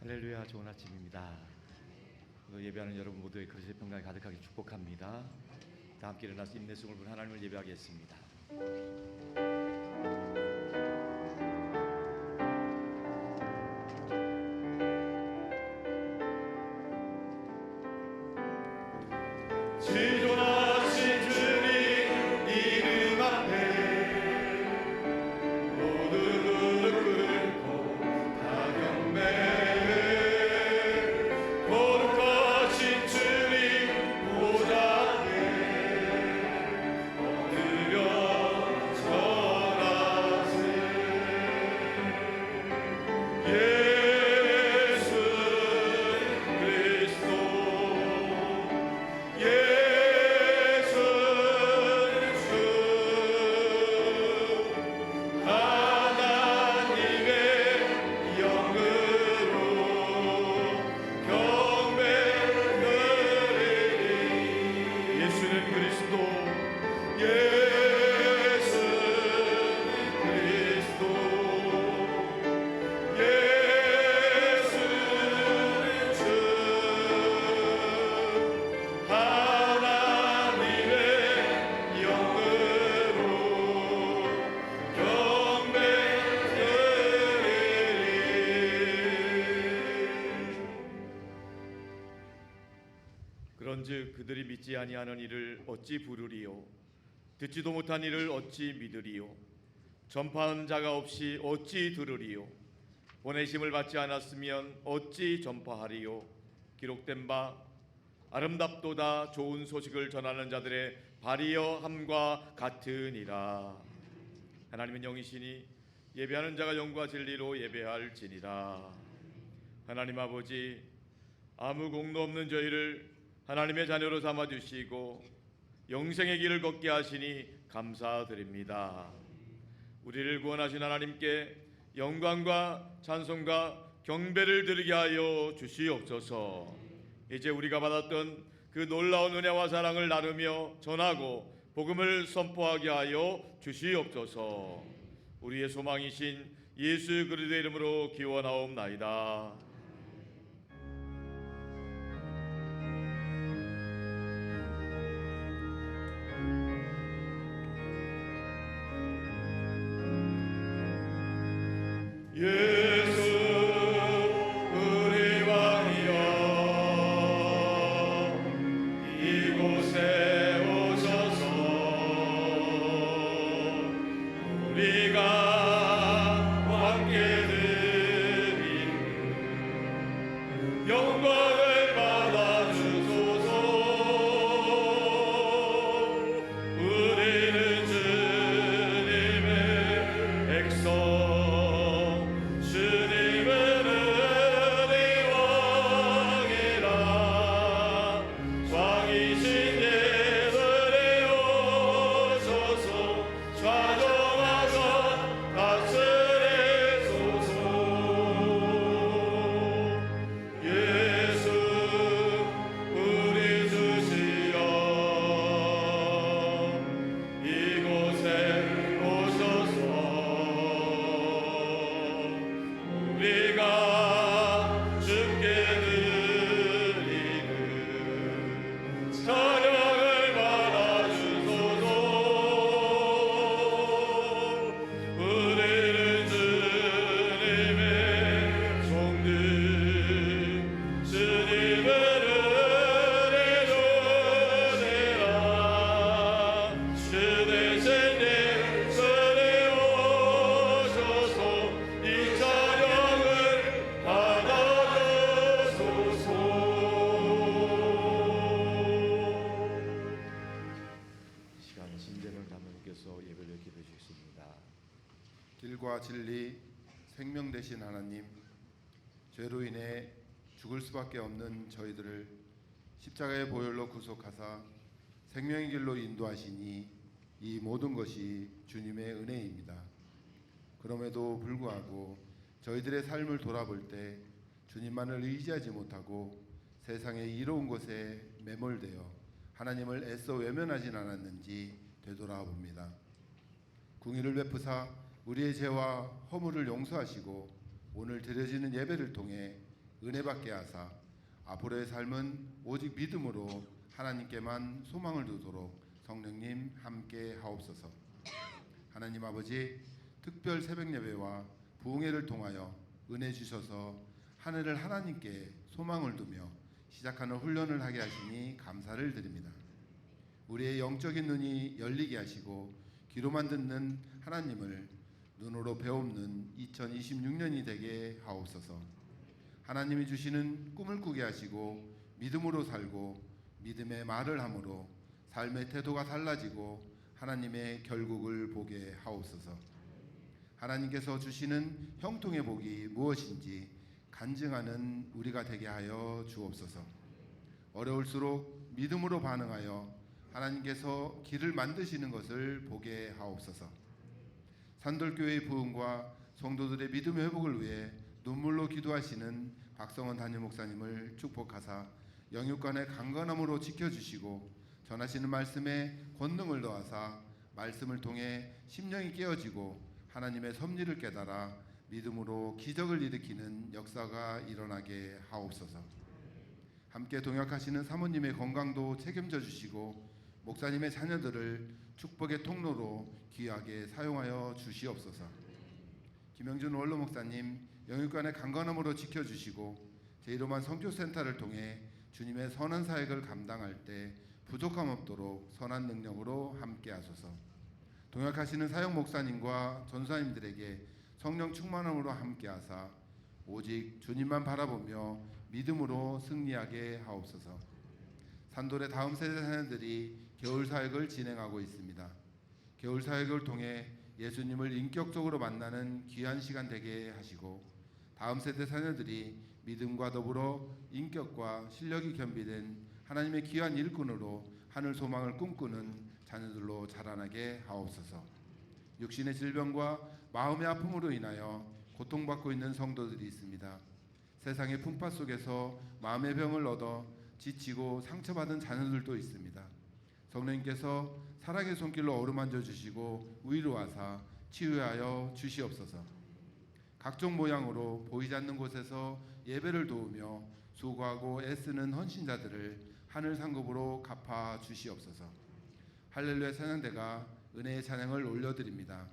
할렐루야, 좋은 아침입니다. 오늘 예배하는 여러분 모두의 그리스도의 평강이 가득하게 축복합니다. 다 함께 일어나서 인내성을 부른 하나님을 예배하겠습니다. 지존하신 주님 이름 앞에 모든 무릎 꿇고 다 경배해. 거룩하신 주님 보좌에 엎드려 절하세. 예수 그리스도 그런즉 그들이 믿지 아니하는 이를 어찌 부르리요? 듣지도 못한 이를 어찌 믿으리요? 전파하는 자가 없이 어찌 들으리요? 보내심을 받지 않았으면 어찌 전파하리요? 기록된 바 아름답도다 좋은 소식을 전하는 자들의 발이여 함과 같으니라. 하나님은 영이시니 예배하는 자가 영과 진리로 예배할지니라. 하나님 아버지, 아무 공로 없는 저희를 하나님의 자녀로 삼아주시고 영생의 길을 걷게 하시니 감사드립니다. 우리를 구원하신 하나님께 영광과 찬송과 경배를 드리게 하여 주시옵소서. 이제 우리가 받았던 그 놀라운 은혜와 사랑을 나누며 전하고 복음을 선포하게 하여 주시옵소서. 우리의 소망이신 예수 그리스도의 이름으로 기원하옵나이다. 예수 우리 왕이여 이곳에 오셔서 우리가 함께 드리는 영광을 받아주소서. 우리는 주님의 백성 길과 진리, 생명 되신 하나님, 죄로 인해 죽을 수밖에 없는 저희들을 십자가의 보혈로 구속하사 생명의 길로 인도하시니 이 모든 것이 주님의 은혜입니다. 그럼에도 불구하고 저희들의 삶을 돌아볼 때 주님만을 의지하지 못하고 세상의 이로운 것에 매몰되어 하나님을 애써 외면하진 않았는지 되돌아봅니다. 궁의를 베푸사 우리의 죄와 허물을 용서하시고 오늘 드려지는 예배를 통해 은혜받게 하사 앞으로의 삶은 오직 믿음으로 하나님께만 소망을 두도록 성령님 함께 하옵소서. 하나님 아버지, 특별 새벽 예배와 부흥회를 통하여 은혜 주셔서 한 해를 하나님께 소망을 두며 시작하는 훈련을 하게 하시니 감사를 드립니다. 우리의 영적인 눈이 열리게 하시고 귀로만 듣는 하나님을 눈으로 배움는 2026년이 되게 하옵소서. 하나님이 주시는 꿈을 꾸게 하시고 믿음으로 살고 믿음의 말을 함으로 삶의 태도가 달라지고 하나님의 결국을 보게 하옵소서. 하나님께서 주시는 형통의 복이 무엇인지 간증하는 우리가 되게 하여 주옵소서. 어려울수록 믿음으로 반응하여 하나님께서 길을 만드시는 것을 보게 하옵소서. 산돌교회의 부흥과 성도들의 믿음의 회복을 위해 눈물로 기도하시는 박성원 담임 목사님을 축복하사 영육간의 강건함으로 지켜주시고 전하시는 말씀에 권능을 더하사 말씀을 통해 심령이 깨어지고 하나님의 섭리를 깨달아 믿음으로 기적을 일으키는 역사가 일어나게 하옵소서. 함께 동역하시는 사모님의 건강도 책임져 주시고 목사님의 자녀들을 축복의 통로로 귀하게 사용하여 주시옵소서. 김영준 원로 목사님 영육간의 강건함으로 지켜주시고 제1호만 선교센터를 통해 주님의 선한 사역을 감당할 때 부족함 없도록 선한 능력으로 함께 하소서. 동역하시는 사역 목사님과 전사님들에게 성령 충만함으로 함께 하사 오직 주님만 바라보며 믿음으로 승리하게 하옵소서. 산돌의 다음 세대 자녀들이 겨울 사역을 진행하고 있습니다. 겨울 사역을 통해 예수님을 인격적으로 만나는 귀한 시간 되게 하시고 다음 세대 자녀들이 믿음과 더불어 인격과 실력이 겸비된 하나님의 귀한 일꾼으로 하늘 소망을 꿈꾸는 자녀들로 자라나게 하옵소서. 육신의 질병과 마음의 아픔으로 인하여 고통받고 있는 성도들이 있습니다. 세상의 풍파 속에서 마음의 병을 얻어 지치고 상처받은 자녀들도 있습니다. 성령님께서 사랑의 손길로 어루만져 주시고 위로하사 치유하여 주시옵소서. 각종 모양으로 보이지 않는 곳에서 예배를 도우며 수고하고 애쓰는 헌신자들을 하늘 상급으로 갚아 주시옵소서. 할렐루야 찬양대가 은혜의 찬양을 올려드립니다.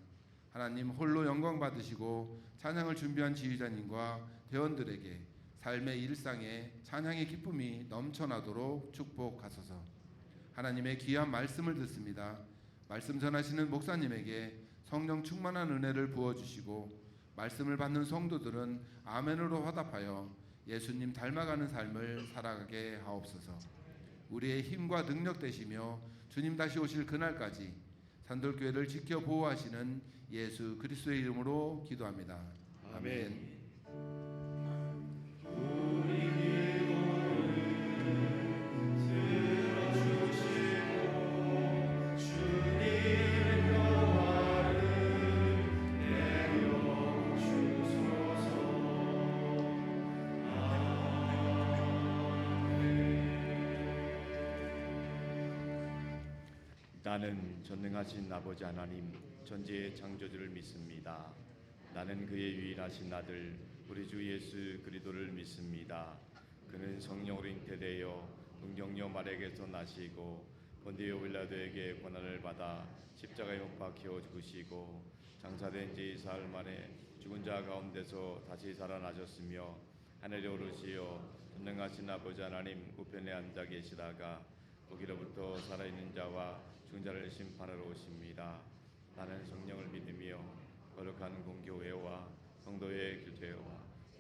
하나님 홀로 영광 받으시고 찬양을 준비한 지휘자님과 대원들에게 삶의 일상에 찬양의 기쁨이 넘쳐나도록 축복하소서. 하나님의 귀한 말씀을 듣습니다. 말씀 전하시는 목사님에게 성령 충만한 은혜를 부어주시고 말씀을 받는 성도들은 아멘으로 화답하여 예수님 닮아가는 삶을 살아가게 하옵소서. 우리의 힘과 능력 되시며 주님 다시 오실 그날까지 산돌교회를 지켜 보호하시는 예수 그리스도의 이름으로 기도합니다. 아멘. 나는 전능하신 아버지 하나님 전지의 창조주를 믿습니다. 나는 그의 유일하신 아들 우리 주 예수 그리스도를 믿습니다. 그는 성령으로 잉태되어 동정녀 마리아에게서 나시고 본디오 빌라도에게 고난을 받아 십자가에 못 박혀 죽으시고 장사된 지 사흘 만에 죽은 자 가운데서 다시 살아나셨으며 하늘에 오르시어 전능하신 아버지 하나님 우편에 앉아 계시다가 거기로부터 살아있는 자와 죽은 자를 심판하러 오십니다. 나는 성령을 믿으며 거룩한 공교회와 성도의 교제와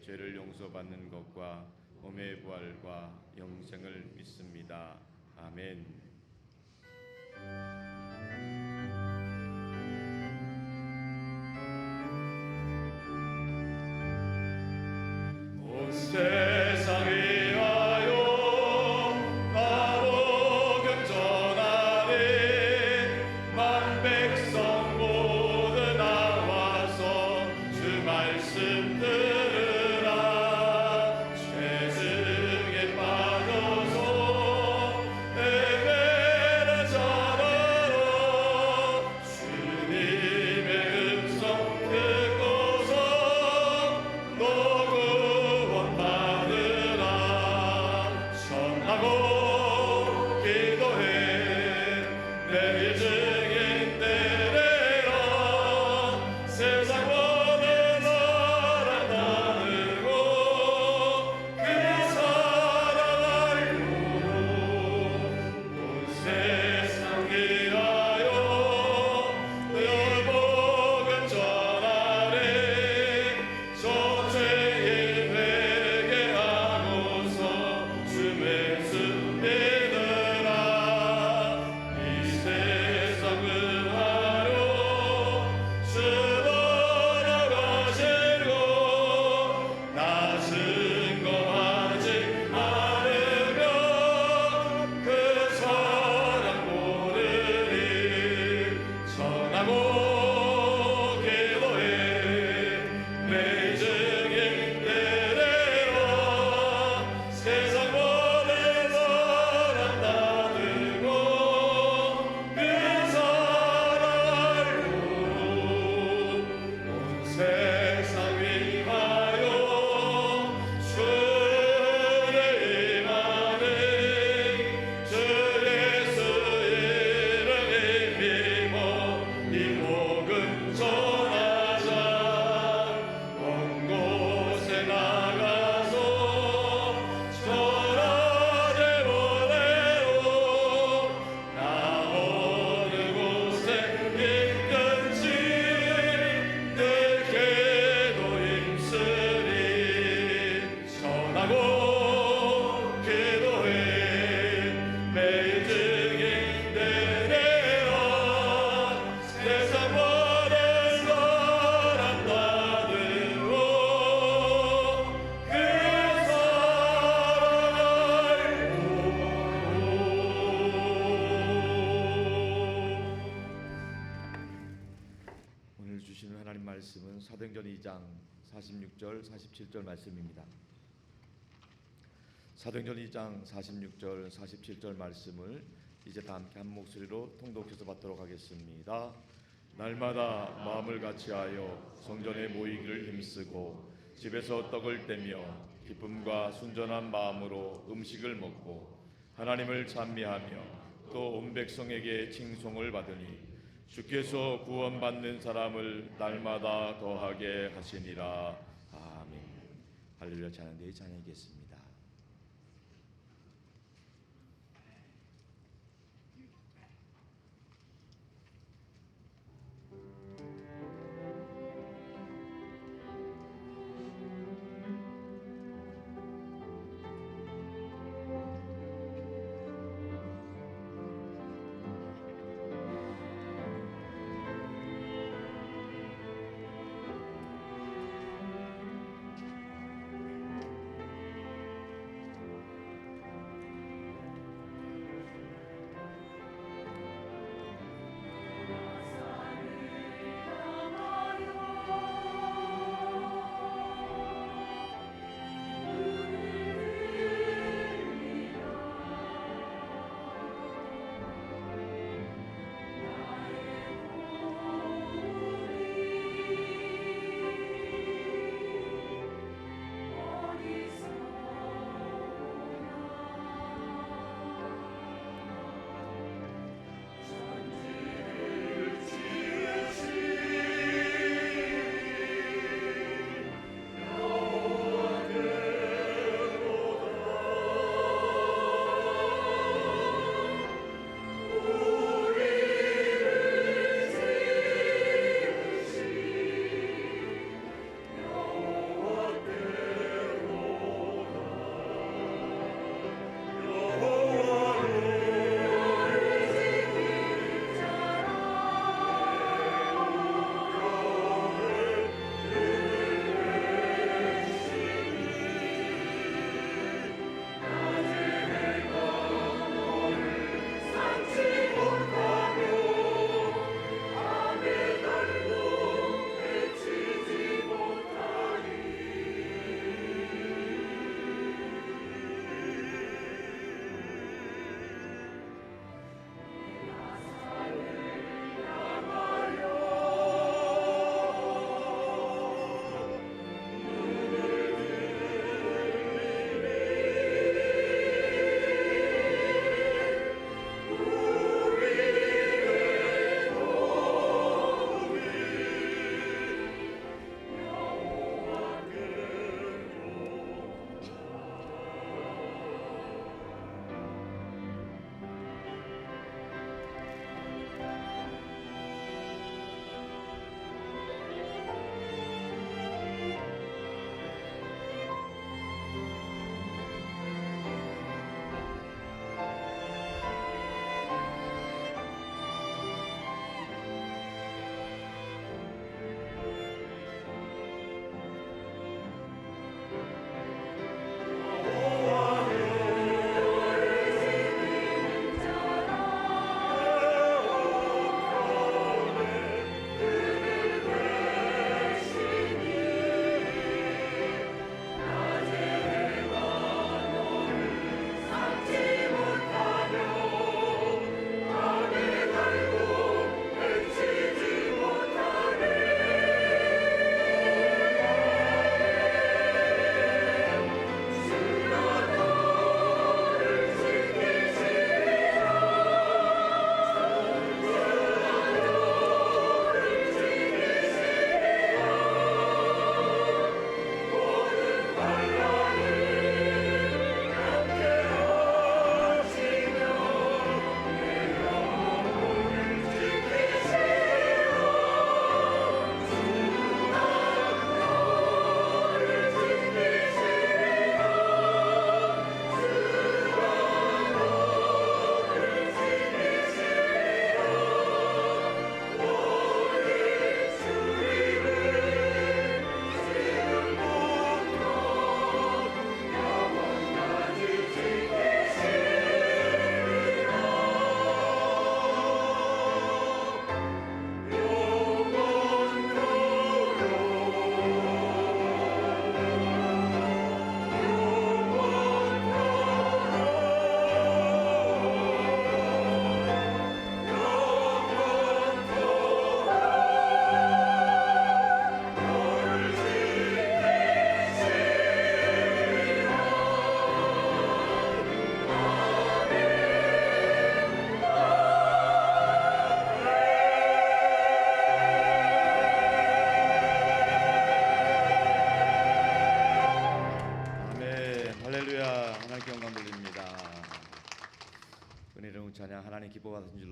죄를 용서받는 것과 몸의 부활과 영생을 믿습니다. 아멘. 온 세상에 하여 나복음 전하네 만 백성 모두 나와서 주 말씀 들으라. 죄승에 빠져서 예배를 전하러 말씀은 사도행전 2장 46절 47절 말씀입니다. 사도행전 2장 46절 47절 말씀을 이제 다 함께 한 목소리로 통독해서 받도록 하겠습니다. 날마다 마음을 같이하여 성전에 모이기를 힘쓰고 집에서 떡을 떼며 기쁨과 순전한 마음으로 음식을 먹고 하나님을 찬미하며 또 온 백성에게 칭송을 받으니 주께서 구원받는 사람을 날마다 더하게 하시니라. 아멘. 할렐루야. 찬양대에 찬양하겠습니다.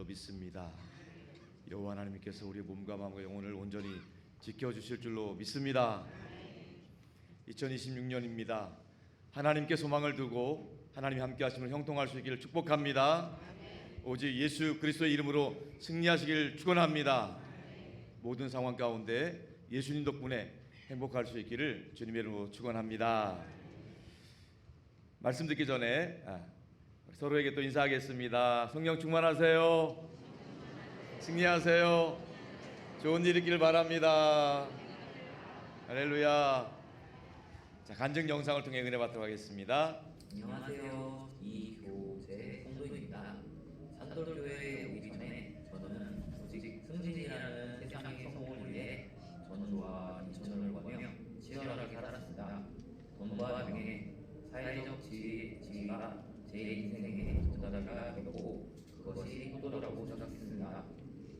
믿습니다. 여호와 하나님께서 우리의 몸과 마음과 영혼을 온전히 지켜주실 줄로 믿습니다. 2026년입니다. 하나님께 소망을 두고 하나님이 함께 하심을 형통할 수 있기를 축복합니다. 오직 예수 그리스도의 이름으로 승리하시길 축원합니다. 모든 상황 가운데 예수님 덕분에 행복할 수 있기를 주님의 이름으로 축원합니다. 말씀 듣기 전에 서로에게 또 인사하겠습니다. 성령 충만하세요. 승리하세요. 좋은 일 있기를 바랍니다. 할렐루야. 자, 간증 영상을 통해 은혜 받도록 하겠습니다. 안녕하세요. 이교재 성도입니다. 산돌교회에 오기 전에 저는 오직 승진이라는 세상의 성공을 위해 전도와 인천을 구하며 치열하게 살았습니다. 돈과 명예, 사회적 지위가 제 인생의 전자가 되었고 그것이 효도라고 생각했습니다.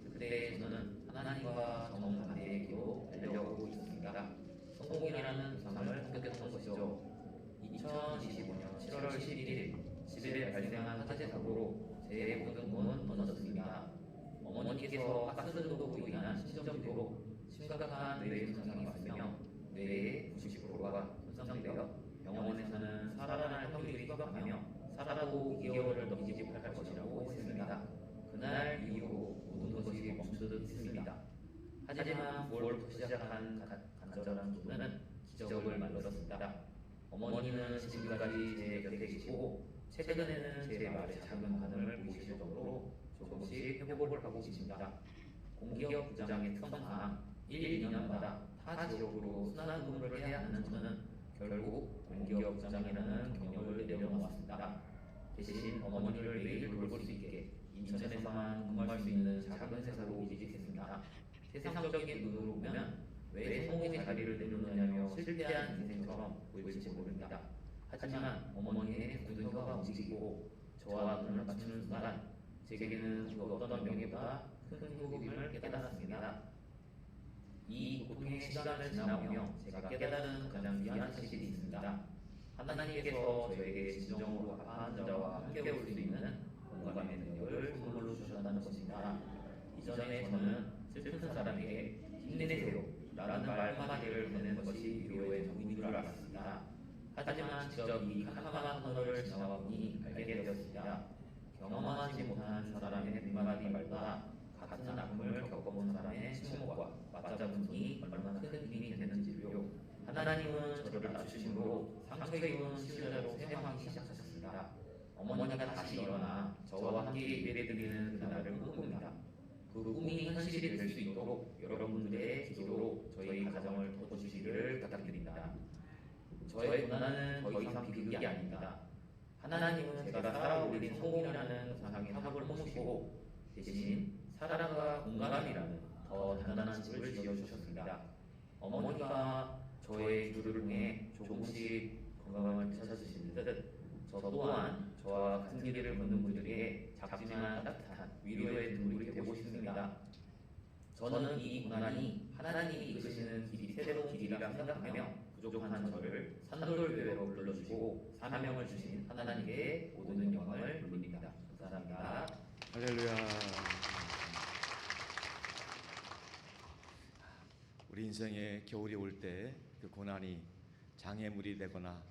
그때 저는 하나님과 정반대의 길로 달려가고 있었습니다. 성공이라는 우상을 합격했던 것이죠. 2025년 7월 11일 집에 발생한 화재 사고로 제 모든 꿈은 무너졌습니다. 어머니께서 가스등으로 인한 심정지로 심각한 뇌 손상이 왔으며 뇌의 90%가 손상되어 병원에서는 살아날 확률이 희박하며 살아도 2개월을 넘기지 못할 것이라고 했습니다. 그날 이후로 모든 것이 멈추듯 했습니다. 하지만 9월부터 시작한 간절한 기도는 기적을 만들었습니다. 어머니는 지금까지 제 곁에 계시고 최근에는 제 말에 작은 반응을 보이실 정도로 조금씩 회복을 하고 계십니다. 공기업 부장의 특성상 1, 2년마다 타 지역으로 순환근무를 해야 하는 저는 결국 공기업 부장이라는 경력을 내려놓았습니다. 대신 어머니를 매일 돌볼 수 있게 인천에서만 근무할 수 있는 작은 회사로 이직했습니다. 세상적인 눈으로 보면 왜 성공의 자리를 내놓느냐며 실패한 인생처럼 보일지 모릅니다. 하지만 어머니의 굳은 혀가 움직이고 저와 눈을 맞추는 순간 제게는 그 어떤 명예보다 큰 행복임을 깨달았습니다. 이 고통의 시간을 지나오며 제가 깨달은 가장 귀한 사실이 있습니다. 하나님께서 저에게 진정으로 아파한 자와 함께 올 수 있는 공감의 능력을 선물로 주셨다는 것입니다. 이전에 저는 슬픈 사람에게 힘내세요 라는 말 한마디를 보내는 것이 위로의 도구인 줄 알았습니다. 하지만 직접 이 캄캄한 터널을 지나와 보니 알게 되었습니다. 경험하지 못한 사람의 몇 말보다 같은 아픔을 겪어본 사람의 침묵과 맞잡은 손이 얼마나 큰 힘이 되는지요. 하나님은 저를 낮추심으로 상처 입은 치유자로 사용하기 시작하셨습니다. 어머니가 다시 일어나 저와 함께 예배드리는 그날을 꿈꿉니다. 그 꿈이 현실이 될 수 있도록 여러분들의 기도로 저희 가정을 도와주시기를 부탁드립니다. 저의 고난은 더 이상 비극이 아닙니다. 하나님은 제가 살아오린 성공이라는 우상의 사고를 멈추시고 대신 사랑과 공감이라는 더 단단한 집을 지어주셨습니다. 어머니가 저의 기도를 통해 조금씩 건강을 찾아주시는 듯 저 또한 저와 같은 길을 걷는 분들에게 작지만 따뜻한 위로의 눈물이 되고 싶습니다. 저는 이 고난이 하나님이 이끄시는 길이 새로운 길이라 생각하며 부족한 저를 산돌교회로 불러주시고 사명을 주신 하나님께 모든 영광을 돌립니다. 감사합니다. 할렐루야. 우리 인생에 겨울이 올 때 그 고난이 장애물이 되거나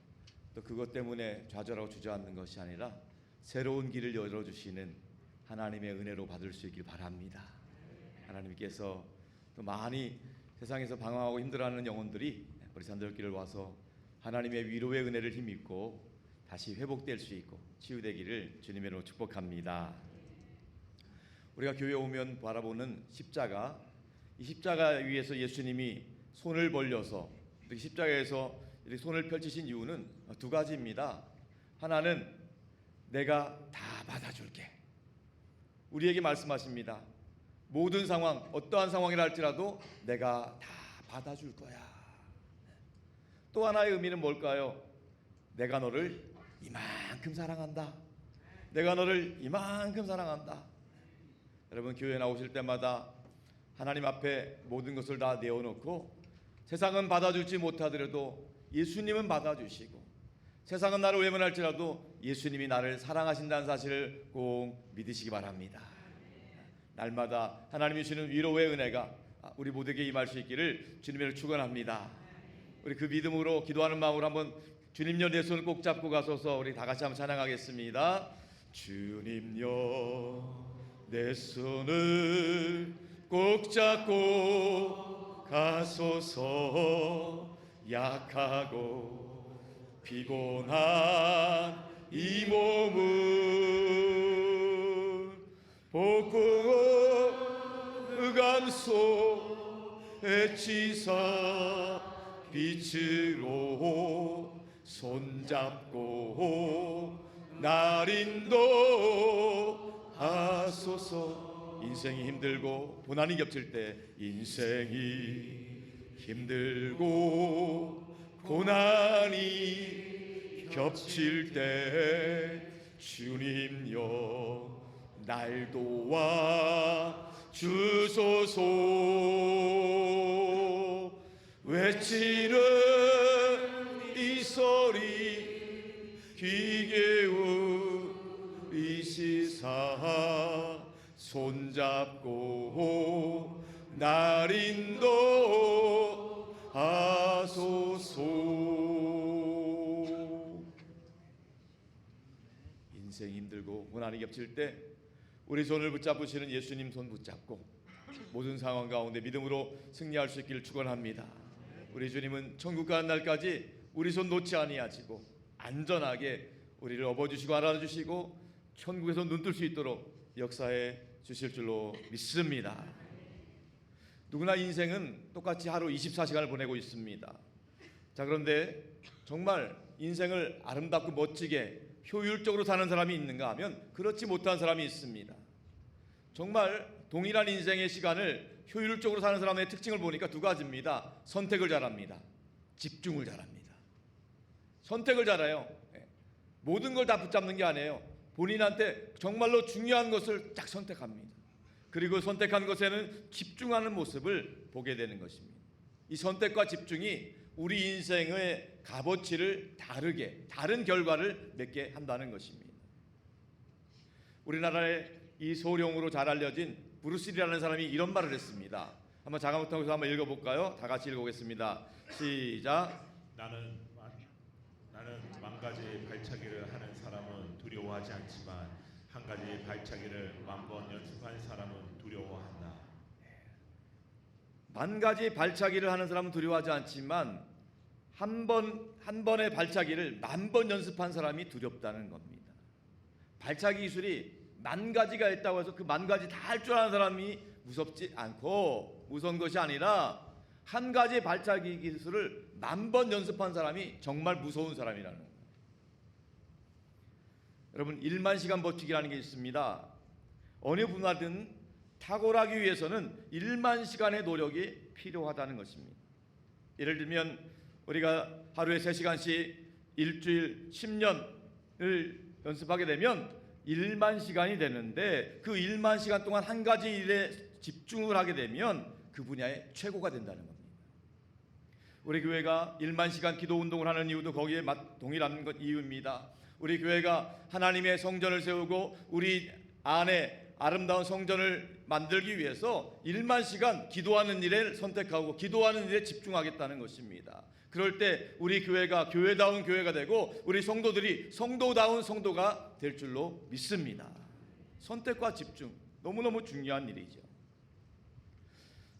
또 그것 때문에 좌절하고 주저앉는 것이 아니라 새로운 길을 열어주시는 하나님의 은혜로 받을 수 있길 바랍니다. 하나님께서 또 많이 세상에서 방황하고 힘들어하는 영혼들이 우리 산돌길을 와서 하나님의 위로의 은혜를 힘입고 다시 회복될 수 있고 치유되기를 주님의 이름으로 축복합니다. 우리가 교회에 오면 바라보는 십자가, 이 십자가 위에서 예수님이 손을 벌려서 이렇게 십자가에서 이렇게 손을 펼치신 이유는 두 가지입니다. 하나는 내가 다 받아줄게. 우리에게 말씀하십니다. 모든 상황, 어떠한 상황이라 할지라도 내가 다 받아줄 거야. 또 하나의 의미는 뭘까요? 내가 너를 이만큼 사랑한다. 내가 너를 이만큼 사랑한다. 여러분 교회 나오실 때마다 하나님 앞에 모든 것을 다 내어놓고 세상은 받아주지 못하더라도 예수님은 받아주시고 세상은 나를 외면할지라도 예수님이 나를 사랑하신다는 사실을 꼭 믿으시기 바랍니다. 날마다 하나님이 주시는 위로의 은혜가 우리 모두에게 임할 수 있기를 주님을 축원합니다. 우리 그 믿음으로 기도하는 마음으로 한번 주님여 내 손을 꼭 잡고 가소서. 우리 다 같이 한번 찬양하겠습니다. 주님여 내 손을 꼭 잡고 가소서. 약하고 피곤한 이 몸을 복고 흑암소에 치사 빛으로 손잡고 날 인도하소서. 인생이 힘들고 고난이 겹칠 때, 인생이 힘들고 고난이 겹칠 때 주님여 날 도와 주소서. 외치는 이 소리 귀게 우리시사 손잡고 날 인도하소서. 인생 힘들고 고난이 겹칠 때 우리 손을 붙잡으시는 예수님 손 붙잡고 모든 상황 가운데 믿음으로 승리할 수 있기를 축원합니다. 우리 주님은 천국 가는 날까지 우리 손 놓지 아니하시고 안전하게 우리를 업어주시고 안아주시고 천국에서 눈뜰 수 있도록 역사해 주실 줄로 믿습니다. 누구나 인생은 똑같이 하루 24시간을 보내고 있습니다. 자, 그런데 정말 인생을 아름답고 멋지게 효율적으로 사는 사람이 있는가 하면 그렇지 못한 사람이 있습니다. 정말 동일한 인생의 시간을 효율적으로 사는 사람의 특징을 보니까 두 가지입니다. 선택을 잘합니다. 집중을 잘합니다. 선택을 잘해요. 모든 걸 다 붙잡는 게 아니에요. 본인한테 정말로 중요한 것을 딱 선택합니다. 그리고 선택한 것에는 집중하는 모습을 보게 되는 것입니다. 이 선택과 집중이 우리 인생의 값어치를 다른 결과를 맺게 한다는 것입니다. 우리나라의 이 소령으로 잘 알려진 브루스리라는 사람이 이런 말을 했습니다. 한번 자가부터 한번 읽어볼까요? 다 같이 읽어보겠습니다. 시작. 나는 만 가지 발차기를 하는 사람은 두려워하지 않지만 한 가지 발차기를 만 번 연습한 사람은 두려워한다. 만 가지 발차기를 하는 사람은 두려워하지 않지만 한 번의 발차기를 만 번 연습한 사람이 두렵다는 겁니다. 발차기 기술이 만 가지가 있다고 해서 그 만 가지 다 할 줄 아는 사람이 무섭지 않고 무서운 것이 아니라 한 가지 발차기 기술을 만 번 연습한 사람이 정말 무서운 사람이라는 거예요. 여러분, 1만 시간 버티기라는 게 있습니다. 어느 분야든 탁월하기 위해서는 1만 시간의 노력이 필요하다는 것입니다. 예를 들면 우리가 하루에 3시간씩 일주일 10년을 연습하게 되면 1만 시간이 되는데 그 1만 시간 동안 한 가지 일에 집중을 하게 되면 그 분야의 최고가 된다는 겁니다. 우리 교회가 1만 시간 기도 운동을 하는 이유도 거기에 동일한 이유입니다. 우리 교회가 하나님의 성전을 세우고 우리 안에 아름다운 성전을 만들기 위해서 1만 시간 기도하는 일에 선택하고 기도하는 일에 집중하겠다는 것입니다. 그럴 때 우리 교회가 교회다운 교회가 되고 우리 성도들이 성도다운 성도가 될 줄로 믿습니다. 선택과 집중, 너무너무 중요한 일이죠.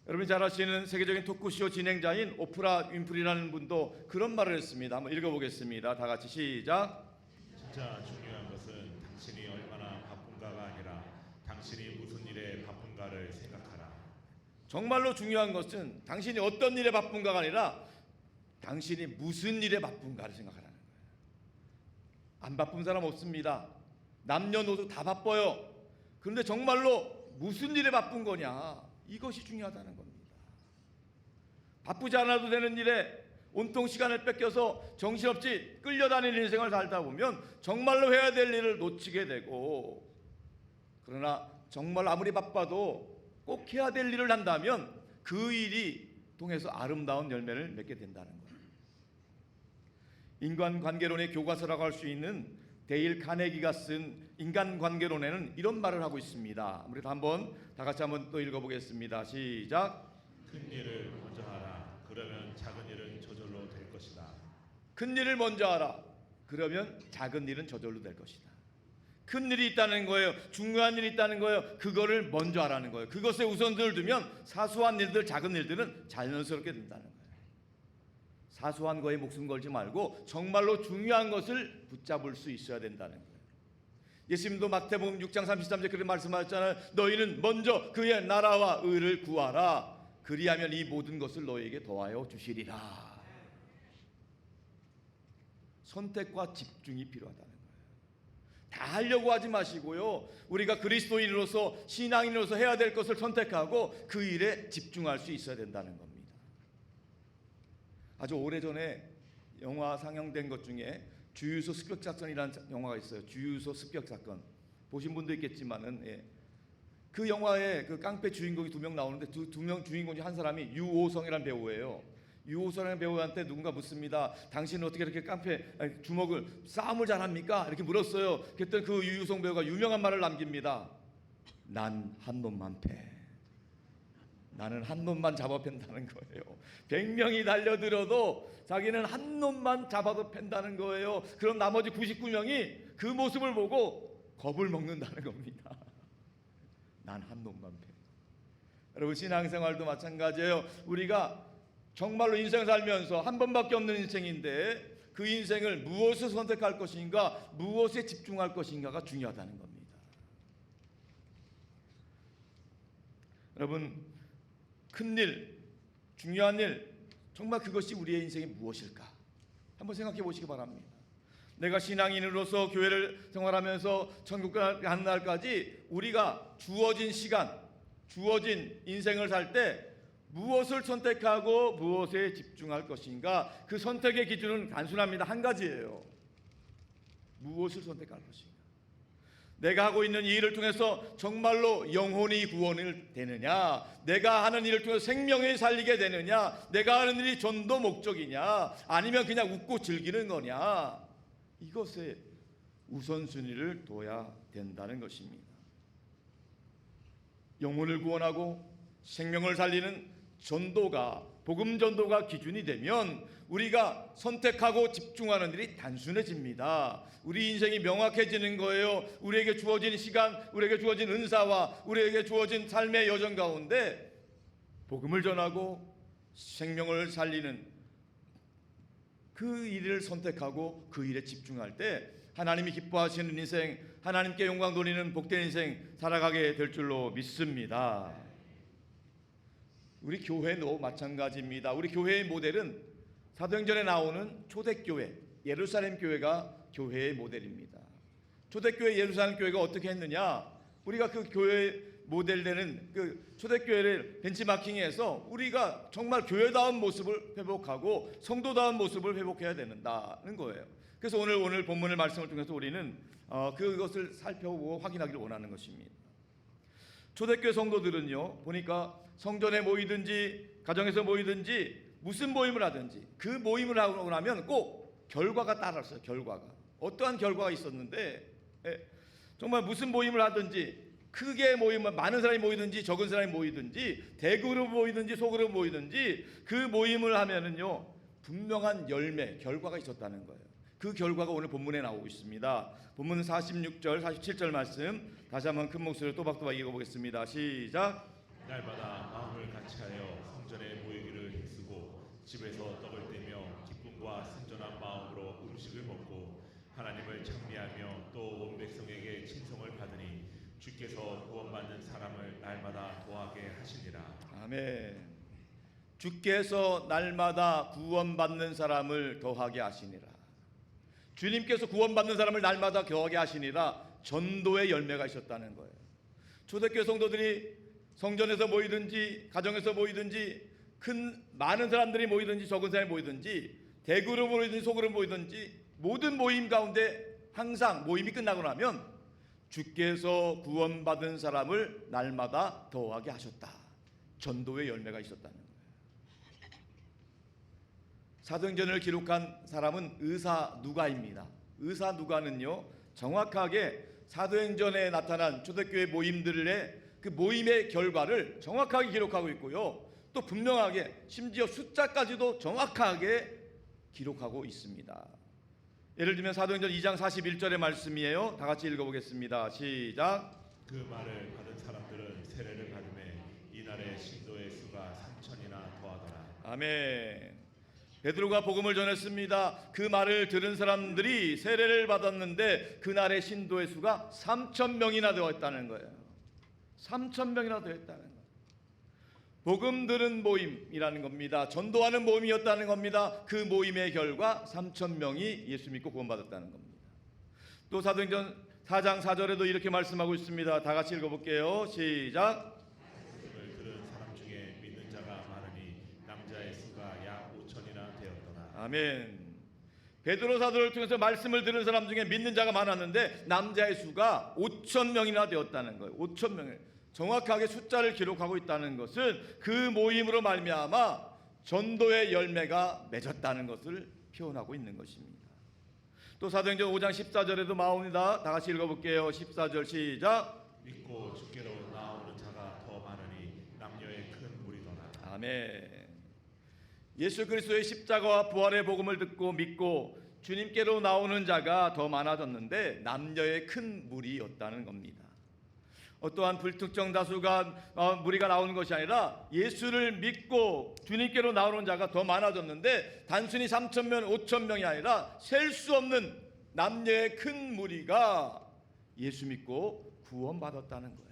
여러분이 잘 아시는 세계적인 토크쇼 진행자인 오프라 윈프리라는 분도 그런 말을 했습니다. 한번 읽어보겠습니다. 다 같이 시작. 진짜 중요한 것은 당신이 얼마나 바쁜가가 아니라 당신이 무슨 일에 바쁜가를 생각하라. 정말로 중요한 것은 당신이 어떤 일에 바쁜가가 아니라 당신이 무슨 일에 바쁜가를 생각하라는 거예요. 안 바쁜 사람 없습니다. 남녀노소 다 바빠요. 그런데 정말로 무슨 일에 바쁜 거냐, 이것이 중요하다는 겁니다. 바쁘지 않아도 되는 일에 온통 시간을 뺏겨서 정신없이 끌려다니는 인생을 살다 보면 정말로 해야 될 일을 놓치게 되고, 그러나 정말 아무리 바빠도 꼭 해야 될 일을 한다면 그 일이 통해서 아름다운 열매를 맺게 된다는 거예요. 인간관계론의 교과서라고 할 수 있는 데일 카네기가 쓴 인간관계론에는 이런 말을 하고 있습니다. 우리 한번 다 같이 한번 또 읽어보겠습니다. 시작. 큰 일을 먼저 하라. 그러면 작은 일은 저절로 될 것이다. 큰 일을 먼저 하라. 그러면 작은 일은 저절로 될 것이다. 큰 일이 있다는 거예요. 중요한 일이 있다는 거예요. 그거를 먼저 하라는 거예요. 그것에 우선순위를 두면 사소한 일들, 작은 일들은 자연스럽게 된다는 거예요. 사소한 거에 목숨 걸지 말고 정말로 중요한 것을 붙잡을 수 있어야 된다는 거예요. 예수님도 마태복음 6장 33절 그렇게 말씀하셨잖아요. 너희는 먼저 그의 나라와 의를 구하라. 그리하면 이 모든 것을 너희에게 더하여 주시리라. 선택과 집중이 필요하다는 거예요. 다 하려고 하지 마시고요. 우리가 그리스도인으로서 신앙인으로서 해야 될 것을 선택하고 그 일에 집중할 수 있어야 된다는 겁니다. 아주 오래전에 영화 상영된 것 중에 주유소 습격사건이라는 영화가 있어요. 주유소 습격사건 보신 분도 있겠지만은 그 영화에 그 깡패 주인공이 2명 나오는데 두 명 주인공 중 한 사람이 유오성이라는 배우예요. 유오성이라는 배우한테 누군가 묻습니다. 당신은 어떻게 이렇게 주먹을 싸움을 잘합니까? 이렇게 물었어요. 그랬더니 그 유오성 배우가 유명한 말을 남깁니다. 난 한 놈만 패. 나는 한 놈만 잡아 팬다는 거예요. 100명이 달려들어도 자기는 한 놈만 잡아도 팬다는 거예요. 그럼 나머지 99명이 그 모습을 보고 겁을 먹는다는 겁니다. 난 한 놈만 패. 여러분 신앙생활도 마찬가지예요. 우리가 정말로 인생을 살면서 한 번밖에 없는 인생인데 그 인생을 무엇을 선택할 것인가, 무엇에 집중할 것인가가 중요하다는 겁니다. 여러분 큰일, 중요한 일, 정말 그것이 우리의 인생이 무엇일까? 한번 생각해 보시기 바랍니다. 내가 신앙인으로서 교회를 생활하면서 천국 가는 날까지 우리가 주어진 시간, 주어진 인생을 살 때 무엇을 선택하고 무엇에 집중할 것인가? 그 선택의 기준은 단순합니다. 한 가지예요. 무엇을 선택할 것인가? 내가 하고 있는 이 일을 통해서 정말로 영혼이 구원이 되느냐, 내가 하는 일을 통해서 생명을 살리게 되느냐, 내가 하는 일이 전도 목적이냐, 아니면 그냥 웃고 즐기는 거냐, 이것에 우선순위를 둬야 된다는 것입니다. 영혼을 구원하고 생명을 살리는 전도가, 복음 전도가 기준이 되면 우리가 선택하고 집중하는 일이 단순해집니다. 우리 인생이 명확해지는 거예요. 우리에게 주어진 시간, 우리에게 주어진 은사와 우리에게 주어진 삶의 여정 가운데 복음을 전하고 생명을 살리는 그 일을 선택하고 그 일에 집중할 때 하나님이 기뻐하시는 인생, 하나님께 영광 돌리는 복된 인생 살아가게 될 줄로 믿습니다. 우리 교회도 마찬가지입니다. 우리 교회의 모델은 사도행전에 나오는 초대교회, 예루살렘 교회가 교회의 모델입니다. 초대교회 예루살렘 교회가 어떻게 했느냐? 우리가 그 교회 모델되는 그 초대교회를 벤치마킹해서 우리가 정말 교회다운 모습을 회복하고 성도다운 모습을 회복해야 된다는 거예요. 그래서 오늘 본문의 말씀을 통해서 우리는 그것을 살펴보고 확인하기를 원하는 것입니다. 초대교회 성도들은요, 보니까 성전에 모이든지 가정에서 모이든지 무슨 모임을 하든지 그 모임을 하고 나면 꼭 결과가 따랐어요. 결과가 어떠한 결과가 있었는데, 정말 무슨 모임을 하든지 크게 모이면 많은 사람이 모이든지 적은 사람이 모이든지 대그룹 모이든지 소그룹 모이든지 그 모임을 하면은요 분명한 열매 결과가 있었다는 거예요. 그 결과가 오늘 본문에 나오고 있습니다. 본문 46절 47절 말씀 다시 한번 큰 목소리로 또박또박 읽어보겠습니다. 시작. 날마다 마음을 같이하여 성전에 모이기를 힘쓰고 집에서 떡을 떼며 기쁨과 순전한 마음으로 음식을 먹고 하나님을 찬미하며 또 온 백성에게 친송을 받으니 주께서 구원받는 사람을 날마다 도하게 하시니라. 아멘. 주께서 날마다 구원받는 사람을 더하게 하시니라. 주님께서 구원받는 사람을 날마다 더하게 하시니라. 전도의 열매가 있었다는 거예요. 초대교회 성도들이 성전에서 모이든지 가정에서 모이든지 많은 사람들이 모이든지 적은 사람이 모이든지 대그룹 모이든지 소그룹 모이든지 모든 모임 가운데 항상 모임이 끝나고 나면 주께서 구원받은 사람을 날마다 더하게 하셨다. 전도의 열매가 있었다는 거예요. 사도행전을 기록한 사람은 의사 누가입니다. 의사 누가는요 정확하게 사도행전에 나타난 초대교회 모임들의 그 모임의 결과를 정확하게 기록하고 있고요. 또 분명하게 심지어 숫자까지도 정확하게 기록하고 있습니다. 예를 들면 사도행전 2장 41절의 말씀이에요. 다 같이 읽어보겠습니다. 시작. 그 말을 받은 사람들은 세례를 받음에 이날의 신도의 수가 3천이나 더하더라. 아멘. 베드로가 복음을 전했습니다. 그 말을 들은 사람들이 세례를 받았는데 그날의 신도의 수가 3,000명이나 되었다는 거예요. 3,000명이나 되었다는 거예요. 복음 들은 모임이라는 겁니다. 전도하는 모임이었다는 겁니다. 그 모임의 결과 3,000명이 예수 믿고 구원받았다는 겁니다. 또 사도행전 4장 4절에도 이렇게 말씀하고 있습니다. 다 같이 읽어볼게요. 시작. 말씀을 들은 사람 중에 믿는 자가 많으니 남자의 수가 약 5천이나 되었더라. 아멘. 베드로 사도를 통해서 말씀을 들은 사람 중에 믿는 자가 많았는데 남자의 수가 5,000명이나 되었다는 거예요. 5,000명을 정확하게 숫자를 기록하고 있다는 것은 그 모임으로 말미암아 전도의 열매가 맺었다는 것을 표현하고 있는 것입니다. 또 사도행전 5장 14절에도 나옵니다. 다 같이 읽어볼게요. 14절 시작. 믿고 주께로 나오는 자가 더 많으니 남녀의 큰 무리더라. 아멘. 예수 그리스도의 십자가와 부활의 복음을 듣고 믿고 주님께로 나오는 자가 더 많아졌는데 남녀의 큰 무리였다는 겁니다. 어떠한 불특정 다수가 무리가 나오는 것이 아니라 예수를 믿고 주님께로 나오는 자가 더 많아졌는데 단순히 3,000명, 5,000명이 아니라 셀 수 없는 남녀의 큰 무리가 예수 믿고 구원받았다는 거예요.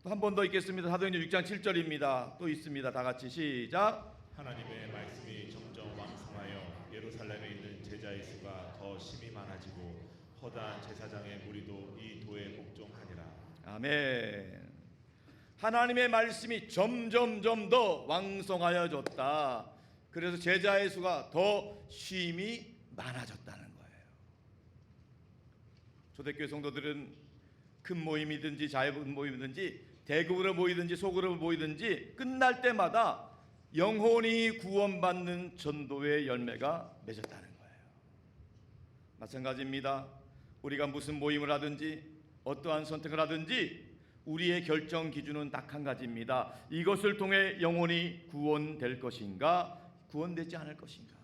또 한 번 더 읽겠습니다. 사도행전 6장 7절입니다. 또 있습니다. 다 같이 시작. 하나님의 말씀이 점점 왕성하여 예루살렘에 있는 제자의 수가 더 심히 많아지고 허다한 제사장의 무리도 이 도에 복종하니라. 아멘. 하나님의 말씀이 점점점 더 왕성하여졌다. 그래서 제자의 수가 더 쉼이 많아졌다는 거예요. 초대교회 성도들은 큰 모임이든지 작은 모임이든지 대국으로 모이든지 소그룹으로 모이든지 끝날 때마다 영혼이 구원받는 전도의 열매가 맺었다는 거예요. 마찬가지입니다. 우리가 무슨 모임을 하든지 어떠한 선택을 하든지 우리의 결정 기준은 딱 한 가지입니다. 이것을 통해 영혼이 구원될 것인가, 구원되지 않을 것인가.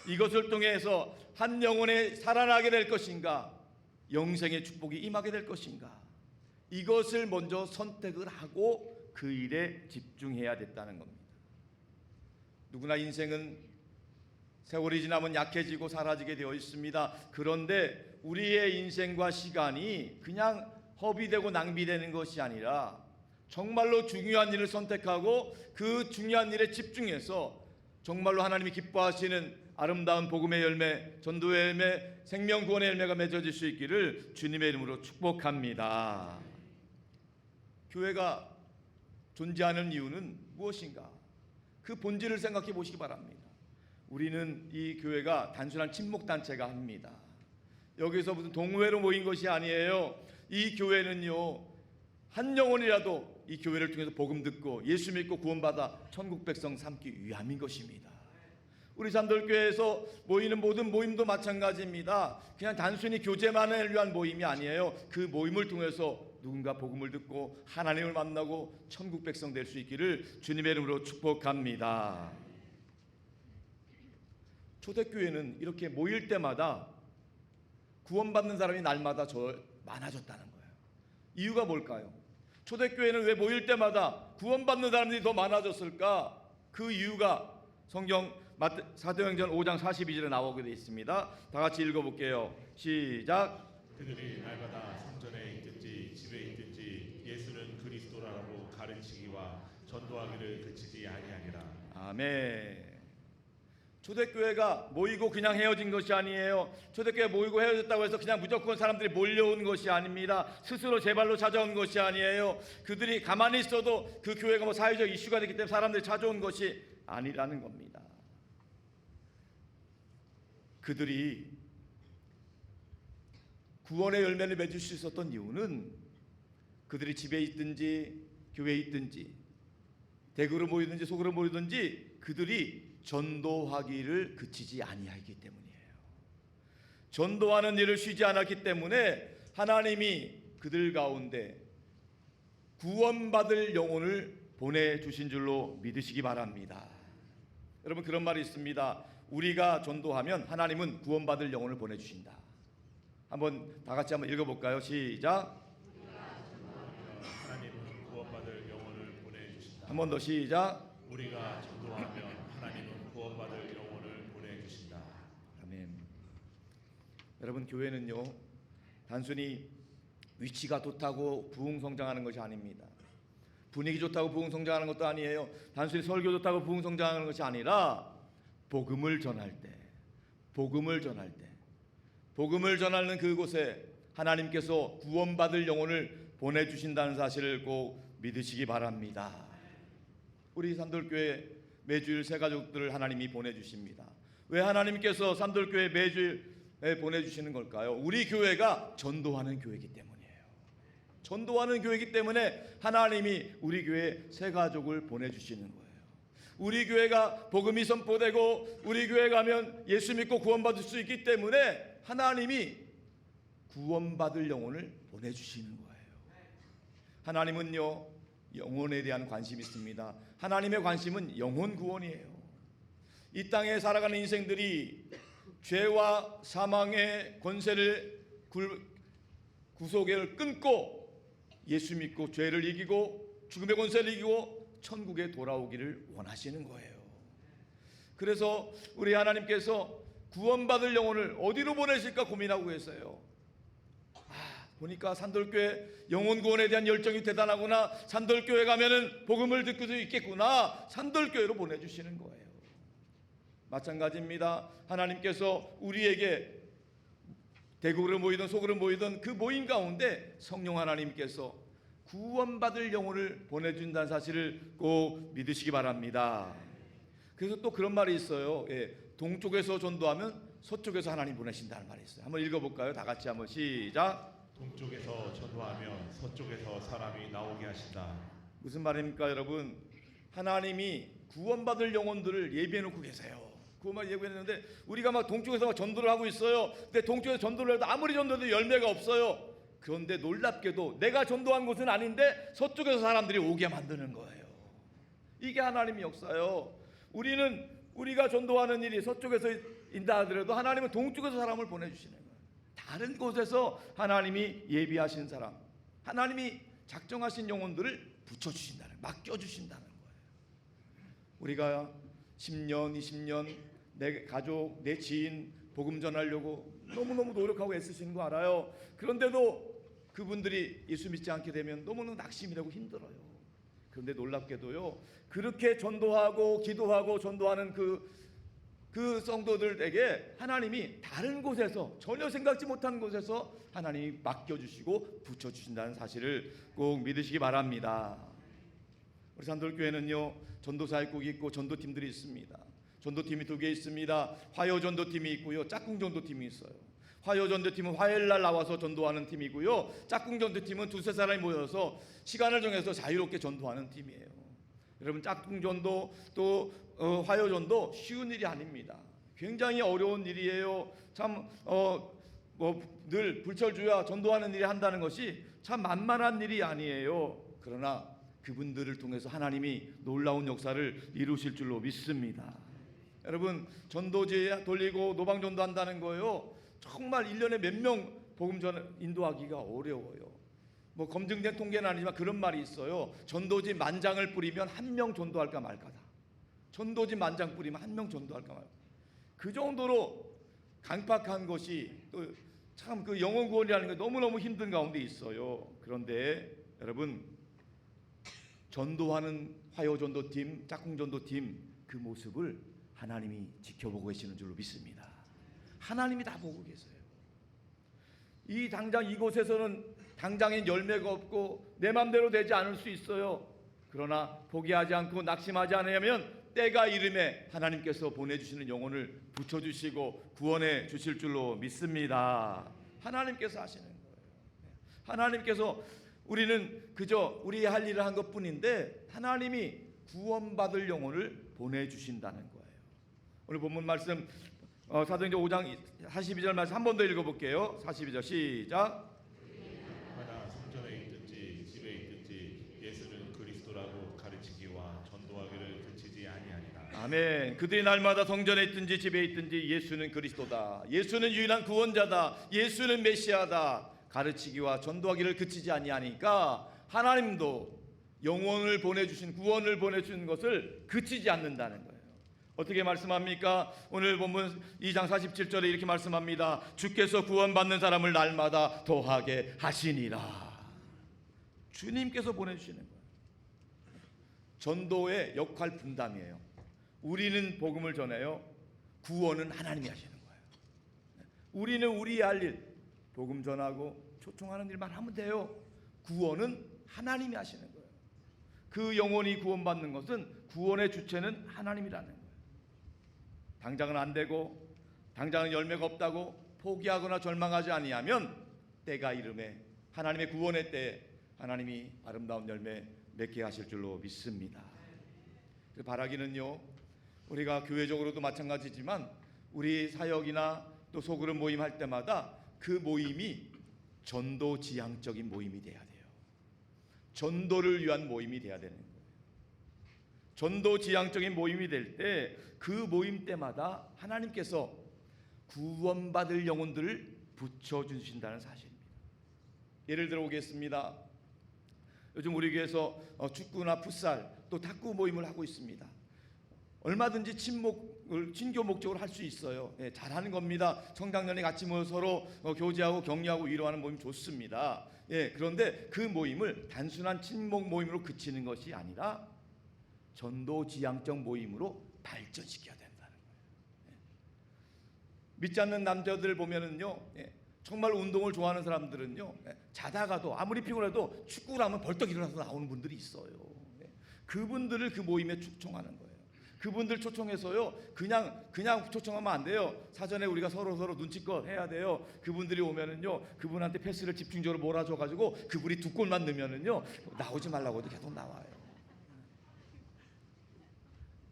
이것을 통해서 한 영혼에 살아나게 될 것인가, 영생의 축복이 임하게 될 것인가. 이것을 먼저 선택을 하고 그 일에 집중해야 됐다는 겁니다. 누구나 인생은 세월이 지나면 약해지고 사라지게 되어 있습니다. 그런데 우리의 인생과 시간이 그냥 허비되고 낭비되는 것이 아니라 정말로 중요한 일을 선택하고 그 중요한 일에 집중해서 정말로 하나님이 기뻐하시는 아름다운 복음의 열매, 전도의 열매, 생명구원의 열매가 맺어질 수 있기를 주님의 이름으로 축복합니다. 교회가 존재하는 이유는 무엇인가? 그 본질을 생각해 보시기 바랍니다. 우리는 이 교회가 단순한 친목단체가 아닙니다. 여기서 무슨 동호회로 모인 것이 아니에요. 이 교회는요, 한 영혼이라도 이 교회를 통해서 복음 듣고 예수 믿고 구원받아 천국 백성 삼기 위함인 것입니다. 우리 산돌교회에서 모이는 모든 모임도 마찬가지입니다. 그냥 단순히 교제만을 위한 모임이 아니에요. 그 모임을 통해서 누군가 복음을 듣고 하나님을 만나고 천국 백성 될 수 있기를 주님의 이름으로 축복합니다. 초대교회는 이렇게 모일 때마다 구원받는 사람이 날마다 많아졌다는 거예요. 이유가 뭘까요? 초대교회는 왜 모일 때마다 구원받는 사람들이 더 많아졌을까? 그 이유가 성경 사도행전 5장 42절에 나오게 되어 있습니다. 다 같이 읽어볼게요. 시작. 그들이 날마다 성전에 있든지 집에 있든지 예수는 그리스도라고 가르치기와 전도하기를 그치지 아니하니라. 아멘. 초대교회가 모이고 그냥 헤어진 것이 아니에요. 초대교회 모이고 헤어졌다고 해서 그냥 무조건 사람들이 몰려온 것이 아닙니다. 스스로 제 발로 찾아온 것이 아니에요. 그들이 가만히 있어도 그 교회가 뭐 사회적 이슈가 됐기 때문에 사람들이 찾아온 것이 아니라는 겁니다. 그들이 구원의 열매를 맺을 수 있었던 이유는 그들이 집에 있든지 교회에 있든지 대구로 모이든지 소그로 모이든지 그들이 전도하기를 그치지 아니하기 때문이에요. 전도하는 일을 쉬지 않았기 때문에 하나님이 그들 가운데 구원받을 영혼을 보내주신 줄로 믿으시기 바랍니다. 여러분, 그런 말이 있습니다. 우리가 전도하면 하나님은 구원받을 영혼을 보내주신다. 한번 다 같이 한번 읽어볼까요? 시작. 하나님은 구원받을 영혼을 보내주신다. 한 번 더 시작. 우리가 전도하면 하나님은 구원받을 영혼을 보내주신다. 아멘. 여러분, 교회는요 단순히 위치가 좋다고 부흥성장하는 것이 아닙니다. 분위기 좋다고 부흥성장하는 것도 아니에요. 단순히 설교 좋다고 부흥성장하는 것이 아니라 복음을 전할 때, 복음을 전하는 그곳에 하나님께서 구원받을 영혼을 보내주신다는 사실을 꼭 믿으시기 바랍니다. 우리 산돌교회 매주일 새 가족들을 하나님이 보내주십니다. 왜 하나님께서 산돌교회 매주일에 보내주시는 걸까요? 우리 교회가 전도하는 교회이기 때문이에요. 전도하는 교회이기 때문에 하나님이 우리 교회 새 가족을 보내주시는 거예요. 우리 교회가 복음이 선포되고 우리 교회 가면 예수 믿고 구원받을 수 있기 때문에 하나님이 구원받을 영혼을 보내주시는 거예요. 하나님은요 영혼에 대한 관심이 있습니다. 하나님의 관심은 영혼 구원이에요. 이 땅에 살아가는 인생들이 죄와 사망의 권세를 구속을 끊고 예수 믿고 죄를 이기고 죽음의 권세를 이기고 천국에 돌아오기를 원하시는 거예요. 그래서 우리 하나님께서 구원받을 영혼을 어디로 보내실까 고민하고 계세요. 보니까 산돌교회 영혼 구원에 대한 열정이 대단하구나. 산돌교회 가면은 복음을 듣고 있겠구나. 산돌교회로 보내주시는 거예요. 마찬가지입니다. 하나님께서 우리에게 대국으로 모이든 속으로 모이든 그 모임 가운데 성령 하나님께서 구원받을 영혼을 보내준다는 사실을 꼭 믿으시기 바랍니다. 그래서 또 그런 말이 있어요. 동쪽에서 전도하면 서쪽에서 하나님 보내신다는 말이 있어요. 한번 읽어볼까요? 다 같이 한번 시작. 동쪽에서 전도하면 서쪽에서 사람이 나오게 하신다. 무슨 말입니까, 여러분? 하나님이 구원받을 영혼들을 예비해 놓고 계세요. 그것만 예고했는데 우리가 막 동쪽에서 막 전도를 하고 있어요. 근데 동쪽에서 전도를 해도 아무리 전도해도 열매가 없어요. 그런데 놀랍게도 내가 전도한 곳은 아닌데 서쪽에서 사람들이 오게 만드는 거예요. 이게 하나님의 역사예요. 우리가 전도하는 일이 서쪽에서 인다 하더라도 하나님은 동쪽에서 사람을 보내주시는 거예요. 다른 곳에서 하나님이 예비하신 사람, 하나님이 작정하신 영혼들을 붙여주신다는, 맡겨주신다는 거예요. 우리가 10년, 20년 내 가족, 내 지인 복음 전하려고 너무너무 노력하고 애쓰시는 거 알아요. 그런데도 그분들이 예수 믿지 않게 되면 너무너무 낙심이 되고 힘들어요. 그런데 놀랍게도요, 그렇게 전도하고 기도하고 전도하는 그 성도들에게 하나님이 다른 곳에서 전혀 생각지 못한 곳에서 하나님이 맡겨주시고 붙여주신다는 사실을 꼭 믿으시기 바랍니다. 우리 산돌교회는요 전도사역국이 있고 전도팀들이 있습니다. 전도팀이 2개 있습니다. 화요전도팀이 있고요, 짝꿍전도팀이 있어요. 화요전도팀은 화요일날 나와서 전도하는 팀이고요, 짝꿍전도팀은 2-3사람이 모여서 시간을 정해서 자유롭게 전도하는 팀이에요. 여러분, 짝꿍전도 또 화요전도 쉬운 일이 아닙니다. 굉장히 어려운 일이에요. 참 늘 불철주야 전도하는 일이 한다는 것이 참 만만한 일이 아니에요. 그러나 그분들을 통해서 하나님이 놀라운 역사를 이루실 줄로 믿습니다. 여러분, 전도제 돌리고 노방전도 한다는 거예요. 정말 1년에 몇 명 복음 전 인도하기가 어려워요. 뭐 검증된 통계는 아니지만 그런 말이 있어요. 전도지 10,000장을 뿌리면 1명 전도할까 말까다. 전도지 10,000장 뿌리면 1명 전도할까 말까. 그 정도로 강팍한 것이 참 그 영혼 구원이라는 게 너무너무 힘든 가운데 있어요. 그런데 여러분, 전도하는 화요전도팀, 짝꿍전도팀 그 모습을 하나님이 지켜보고 계시는 줄로 믿습니다. 하나님이 다 보고 계세요. 이 당장 이곳에서는 당장엔 열매가 없고 내 맘대로 되지 않을 수 있어요. 그러나 포기하지 않고 낙심하지 않으면 때가 이름에 하나님께서 보내주시는 영혼을 붙여주시고 구원해 주실 줄로 믿습니다. 하나님께서 하시는 거예요. 하나님께서, 우리는 그저 우리 할 일을 한 것뿐인데 하나님이 구원받을 영혼을 보내주신다는 거예요. 오늘 본문 말씀 사도행전 5장 42절 말씀 한 번 더 읽어볼게요. 42절 시작. 마다 성전에 있든지 집에 있든지 예수는 그리스도라고 가르치기와 전도하기를 그치지 아니하니라. 아멘. 그들이 날마다 성전에 있든지 집에 있든지 예수는 그리스도다, 예수는 유일한 구원자다, 예수는 메시아다 가르치기와 전도하기를 그치지 아니하니까 하나님도 영혼을 보내주신, 구원을 보내주신 것을 그치지 않는다는 거예요. 어떻게 말씀합니까? 오늘 본문 2장 47절에 이렇게 말씀합니다. 주께서 구원받는 사람을 날마다 더하게 하시니라. 주님께서 보내주시는 거예요. 전도의 역할 분담이에요. 우리는 복음을 전해요. 구원은 하나님이 하시는 거예요. 우리는 우리의 할 일, 복음 전하고 초청하는 일만 하면 돼요. 구원은 하나님이 하시는 거예요. 그 영혼이 구원받는 것은, 구원의 주체는 하나님이라는 거예요. 당장은 안 되고 당장은 열매가 없다고 포기하거나 절망하지 아니하면 때가 이름에, 하나님의 구원의 때에 하나님이 아름다운 열매 맺게 하실 줄로 믿습니다. 그 바라기는요, 우리가 교회적으로도 마찬가지지만 우리 사역이나 또 소그룹 모임 할 때마다 그 모임이 전도 지향적인 모임이 돼야 돼요. 전도를 위한 모임이 돼야 되는 거예요. 전도 지향적인 모임이 될 때 그 모임 때마다 하나님께서 구원받을 영혼들을 붙여주신다는 사실입니다. 예를 들어 보겠습니다. 요즘 우리 교회에서 축구나 풋살 또 탁구 모임을 하고 있습니다. 얼마든지 친교 목적으로 할 수 있어요. 잘하는 겁니다. 청장년이 같이 모여 서로 교제하고 격려하고 위로하는 모임 좋습니다. 그런데 그 모임을 단순한 친목 모임으로 그치는 것이 아니라 전도 지향적 모임으로 발전시켜야 된다는 거예요. 믿지 않는 남자들 보면은요, 정말 운동을 좋아하는 사람들은요, 자다가도 아무리 피곤해도 축구를 하면 벌떡 일어나서 나오는 분들이 있어요. 그분들을 그 모임에 초청하는 거예요. 그분들 초청해서요, 그냥 초청하면 안 돼요. 사전에 우리가 서로 눈치껏 해야 돼요. 그분들이 오면은요, 그분한테 패스를 집중적으로 몰아줘가지고 그분이 두 골만 넣으면은요, 나오지 말라고 해도 계속 나와요.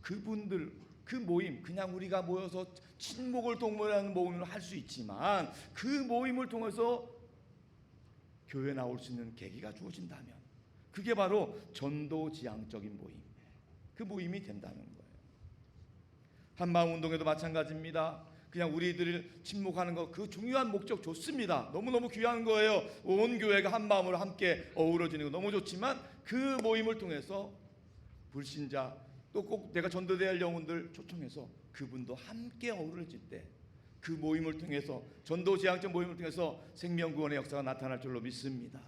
그분들, 그 모임, 그냥 우리가 모여서 친목을 동반하는 모임을 할 수 있지만 그 모임을 통해서 교회 나올 수 있는 계기가 주어진다면 그게 바로 전도 지향적인 모임, 그 모임이 된다는 거예요. 한마음 운동에도 마찬가지입니다. 그냥 우리들 친목하는 거, 그 중요한 목적 좋습니다. 너무너무 귀한 거예요. 온 교회가 한 마음으로 함께 어우러지는 거 너무 좋지만 그 모임을 통해서 불신자, 또 꼭 내가 전도돼야 할 영혼들 초청해서 그분도 함께 어우러질 때 그 모임을 통해서, 전도 지향적 모임을 통해서 생명구원의 역사가 나타날 줄로 믿습니다.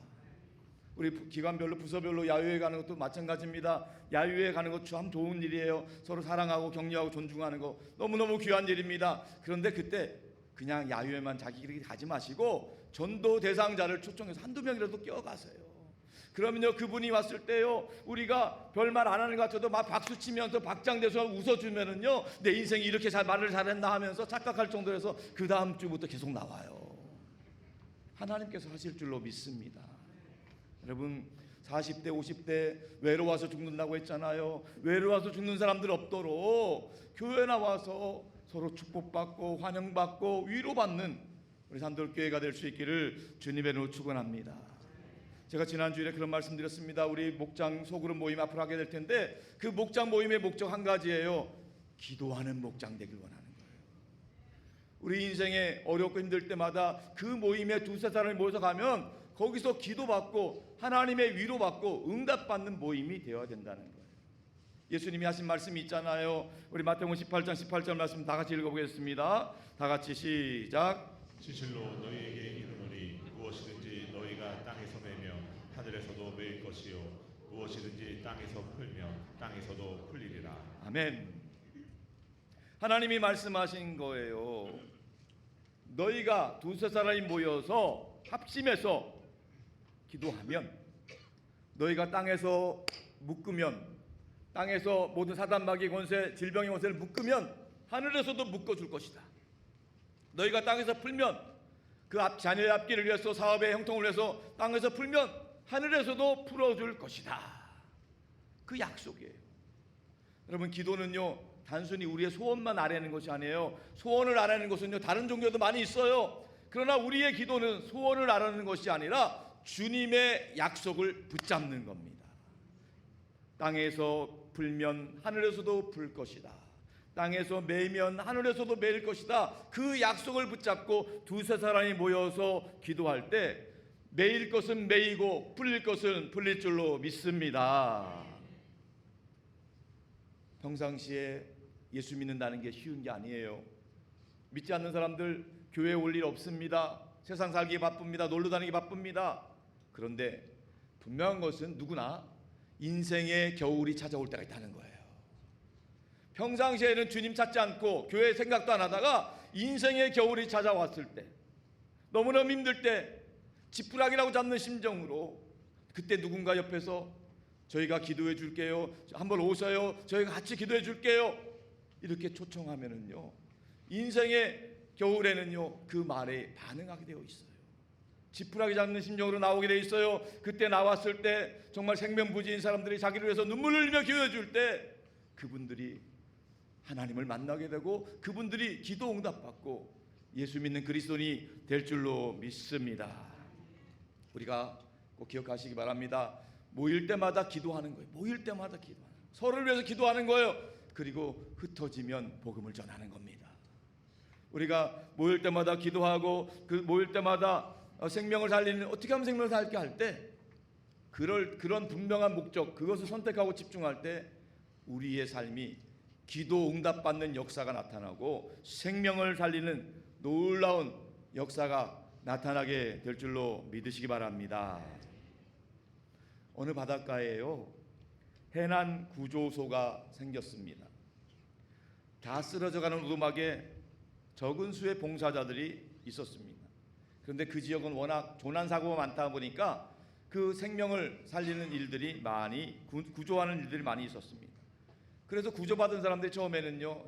우리 기관별로 부서별로 야유회 가는 것도 마찬가지입니다. 야유회 가는 것 참 좋은 일이에요. 서로 사랑하고 격려하고 존중하는 거 너무너무 귀한 일입니다. 그런데 그때 그냥 야유회만 자기들이 가지 마시고 전도 대상자를 초청해서 한두 명이라도 껴가세요. 그러면요, 그분이 왔을 때요, 우리가 별말 안 하는 것 같아도 막 박수 치면서 박장대소 웃어주면은요, 내 인생이 이렇게 말을 잘했나 하면서 착각할 정도로 해서 그 다음 주부터 계속 나와요. 하나님께서 하실 줄로 믿습니다. 여러분, 40대 50대 외로워서 죽는다고 했잖아요. 외로워서 죽는 사람들 없도록 교회 나와서 서로 축복받고 환영받고 위로받는 우리 산돌교회가 될 수 있기를 주님의 이름으로 축원합니다. 제가 지난주에 그런 말씀 드렸습니다. 우리 목장 소그룹 모임 앞으로 하게 될 텐데 그 목장 모임의 목적 한 가지예요. 기도하는 목장 되길 원하는 거예요. 우리 인생에 어렵고 힘들 때마다 그 모임에 두세 사람이 모여서 가면 거기서 기도받고 하나님의 위로받고 응답받는 모임이 되어야 된다는 거예요. 예수님이 하신 말씀이 있잖아요. 우리 마태복음 18장 18절 말씀 다 같이 읽어보겠습니다. 다 같이 시작. 진실로 너희에게 이르노니 무엇이든지 너희가 땅에서 매며 하늘에서도 매일 것이요 무엇이든지 땅에서 풀며 땅에서도 풀리리라. 아멘. 하나님이 말씀하신 거예요. 너희가 두세 사람이 모여서 합심해서 기도하면, 너희가 땅에서 묶으면, 땅에서 모든 사단마귀 권세, 질병의 권세를 묶으면 하늘에서도 묶어줄 것이다. 너희가 땅에서 풀면, 그 자녀의 앞길을 위해서, 사업의 형통을 위해서 땅에서 풀면 하늘에서도 풀어줄 것이다. 그 약속이에요. 여러분, 기도는요 단순히 우리의 소원만 아뢰는 것이 아니에요. 소원을 아뢰는 것은요, 다른 종교도 많이 있어요. 그러나 우리의 기도는 소원을 아뢰는 것이 아니라 주님의 약속을 붙잡는 겁니다. 땅에서 불면 하늘에서도 불 것이다. 땅에서 매이면 하늘에서도 매일 것이다. 그 약속을 붙잡고 두세 사람이 모여서 기도할 때 매일 것은 매이고 풀릴 것은 풀릴 줄로 믿습니다. 평상시에 예수 믿는다는 게 쉬운 게 아니에요. 믿지 않는 사람들 교회에 올 일 없습니다. 세상 살기 바쁩니다. 놀러 다니기 바쁩니다. 그런데 분명한 것은 누구나 인생의 겨울이 찾아올 때가 있다는 거예요. 평상시에는 주님 찾지 않고 교회 생각도 안 하다가 인생의 겨울이 찾아왔을 때, 너무너무 힘들 때 지푸라기라고 잡는 심정으로, 그때 누군가 옆에서 저희가 기도해 줄게요, 한번 오셔요, 저희가 같이 기도해 줄게요, 이렇게 초청하면은요, 인생의 겨울에는요 그 말에 반응하게 되어 있어요. 지푸라기 잡는 심정으로 나오게 되어 있어요. 그때 나왔을 때 정말 생명부지인 사람들이 자기를 위해서 눈물을 흘리며 기도해 줄 때 그분들이 하나님을 만나게 되고 그분들이 기도 응답받고 예수 믿는 그리스도인이 될 줄로 믿습니다. 우리가 꼭 기억하시기 바랍니다. 모일 때마다 기도하는 거예요. 모일 때마다 기도하는 거예요. 서로를 위해서 기도하는 거예요. 그리고 흩어지면 복음을 전하는 겁니다. 우리가 모일 때마다 기도하고 그 모일 때마다 생명을 살리는, 어떻게 하면 생명을 살게 할 때 그런 분명한 목적, 그것을 선택하고 집중할 때 우리의 삶이 기도 응답받는 역사가 나타나고 생명을 살리는 놀라운 역사가 나타나게 될 줄로 믿으시기 바랍니다. 어느 바닷가에요 해난 구조소가 생겼습니다. 다 쓰러져가는 오두막에 적은 수의 봉사자들이 있었습니다. 그런데 그 지역은 워낙 조난사고가 많다 보니까 그 생명을 살리는 일들이 많이, 구조하는 일들이 많이 있었습니다. 그래서 구조받은 사람들이 처음에는요,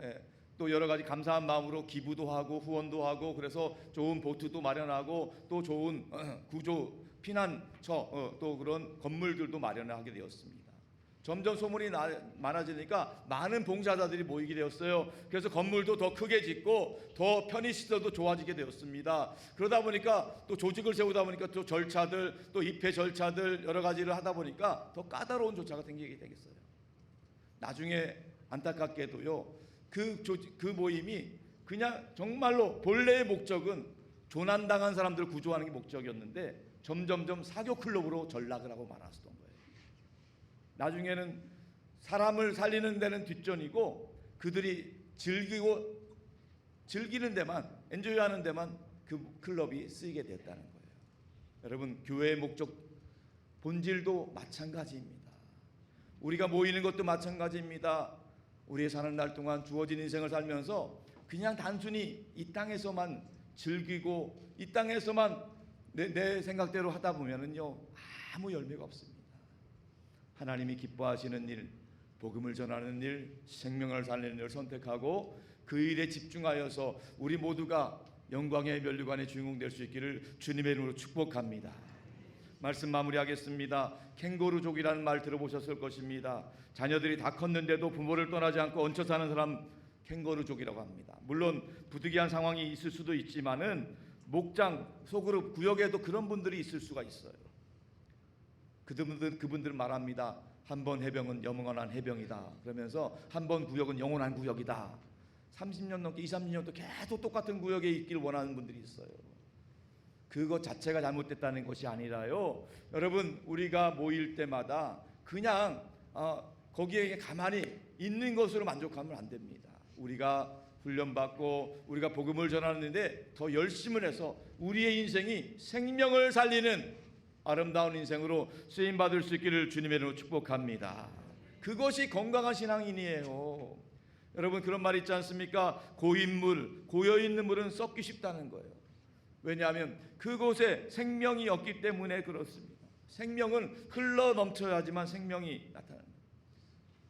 또 여러 가지 감사한 마음으로 기부도 하고 후원도 하고, 그래서 좋은 보트도 마련하고 또 좋은 구조 피난처, 또 그런 건물들도 마련하게 되었습니다. 점점 소문이 많아지니까 많은 봉사자들이 모이게 되었어요. 그래서 건물도 더 크게 짓고 더 편의시설도 좋아지게 되었습니다. 그러다 보니까 또 조직을 세우다 보니까 또 절차들, 또 입회 절차들 여러 가지를 하다 보니까 더 까다로운 조차가 생기게 되겠어요. 나중에 안타깝게도요, 그 모임이 그냥 정말로 본래의 목적은 조난당한 사람들을 구조하는 게 목적이었는데 점점점 사교 클럽으로 전락을 하고 말았었던 거예요. 나중에는 사람을 살리는 데는 뒷전이고 그들이 즐기는 데만, 엔조이하는 데만 그 클럽이 쓰이게 됐다는 거예요. 여러분, 교회의 목적 본질도 마찬가지입니다. 우리가 모이는 것도 마찬가지입니다. 우리의 사는 날 동안 주어진 인생을 살면서 그냥 단순히 이 땅에서만 즐기고 이 땅에서만 내 생각대로 하다 보면은요 아무 열매가 없습니다. 하나님이 기뻐하시는 일, 복음을 전하는 일, 생명을 살리는 일을 선택하고 그 일에 집중하여서 우리 모두가 영광의 면류관의 주인공 될 수 있기를 주님의 이름으로 축복합니다. 말씀 마무리하겠습니다. 캥거루족이라는 말 들어보셨을 것입니다. 자녀들이 다 컸는데도 부모를 떠나지 않고 얹혀 사는 사람 캥거루족이라고 합니다. 물론 부득이한 상황이 있을 수도 있지만은 목장, 소그룹, 구역에도 그런 분들이 있을 수가 있어요. 그분들은 말합니다. 한 번 해병은 영원한 해병이다. 그러면서 한 번 구역은 영원한 구역이다. 30년 넘게 30년 또 계속 똑같은 구역에 있길 원하는 분들이 있어요. 그것 자체가 잘못됐다는 것이 아니라요, 여러분, 우리가 모일 때마다 그냥 거기에 가만히 있는 것으로 만족하면 안 됩니다. 우리가 훈련받고 우리가 복음을 전하는데 더 열심을 해서 우리의 인생이 생명을 살리는 아름다운 인생으로 쓰임받을 수 있기를 주님의 이름으로 축복합니다. 그것이 건강한 신앙인이에요. 여러분, 그런 말 있지 않습니까? 고인물, 고여있는 물은 썩기 쉽다는 거예요. 왜냐하면 그곳에 생명이 없기 때문에 그렇습니다. 생명은 흘러 넘쳐야지만 생명이 나타납니다.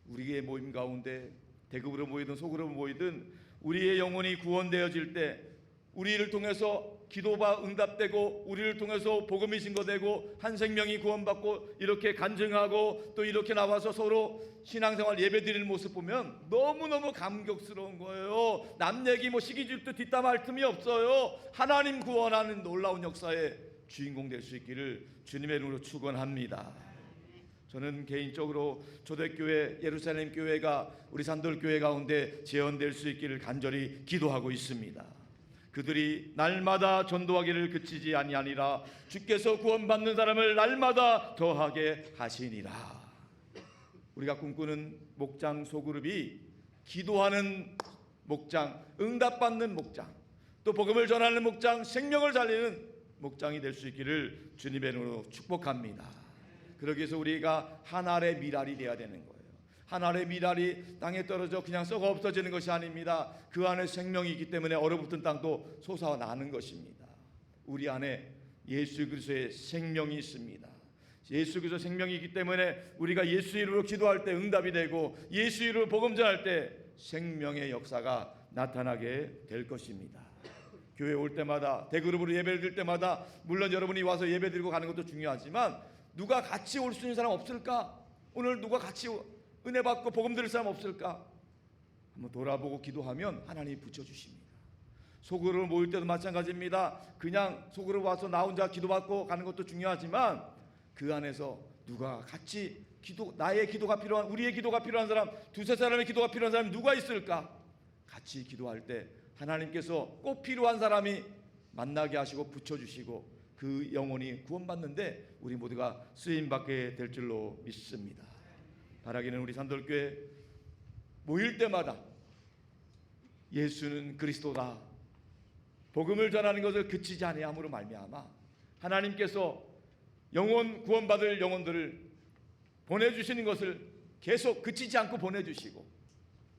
우리의 모임 가운데 대급으로 모이든 소그룹으로 모이든 우리의 영혼이 구원되어질 때, 우리를 통해서 기도가 응답되고 우리를 통해서 복음이 증거되고 한 생명이 구원받고 이렇게 간증하고 또 이렇게 나와서 서로 신앙생활 예배드리는 모습 보면 너무너무 감격스러운 거예요. 남 얘기 뭐 시기질도 뒷담할 틈이 없어요. 하나님 구원하는 놀라운 역사의 주인공 될 수 있기를 주님의 이름으로 축원합니다. 저는 개인적으로 초대교회 예루살렘 교회가 우리 산돌교회 가운데 재현될 수 있기를 간절히 기도하고 있습니다. 그들이 날마다 전도하기를 그치지 아니하니라. 주께서 구원받는 사람을 날마다 더하게 하시니라. 우리가 꿈꾸는 목장 소그룹이 기도하는 목장, 응답받는 목장, 또 복음을 전하는 목장, 생명을 살리는 목장이 될 수 있기를 주님의 이름으로 축복합니다. 그러기 위해서 우리가 한 알의 밀알이 되어야 되는 거예요. 한 알의 밀알이 땅에 떨어져 그냥 썩어 없어지는 것이 아닙니다. 그 안에 생명이 있기 때문에 얼어붙은 땅도 솟아나는 것입니다. 우리 안에 예수 그리스도의 생명이 있습니다. 예수 그리스도 생명이 있기 때문에 우리가 예수 이름으로 기도할 때 응답이 되고 예수 이름으로 복음 전할 때 생명의 역사가 나타나게 될 것입니다. 교회 올 때마다 대그룹으로 예배를 드릴 때마다 물론 여러분이 와서 예배 드리고 가는 것도 중요하지만 누가 같이 올 수 있는 사람 없을까? 오늘 누가 같이 은혜 받고 복음 들을 사람 없을까? 한번 돌아보고 기도하면 하나님이 붙여주십니다. 소그룹 모일 때도 마찬가지입니다. 그냥 소그룹 와서 나 혼자 기도받고 가는 것도 중요하지만 그 안에서 누가 같이 나의 기도가 필요한, 우리의 기도가 필요한 사람, 두세 사람의 기도가 필요한 사람이 누가 있을까? 같이 기도할 때 하나님께서 꼭 필요한 사람이 만나게 하시고 붙여주시고 그 영혼이 구원받는데 우리 모두가 쓰임받게 될 줄로 믿습니다. 바라기는 우리 산돌교회 모일 때마다 예수는 그리스도다, 복음을 전하는 것을 그치지 아니함으로 말미암아 하나님께서 영혼 구원받을 영혼들을 보내주시는 것을 계속 그치지 않고 보내주시고,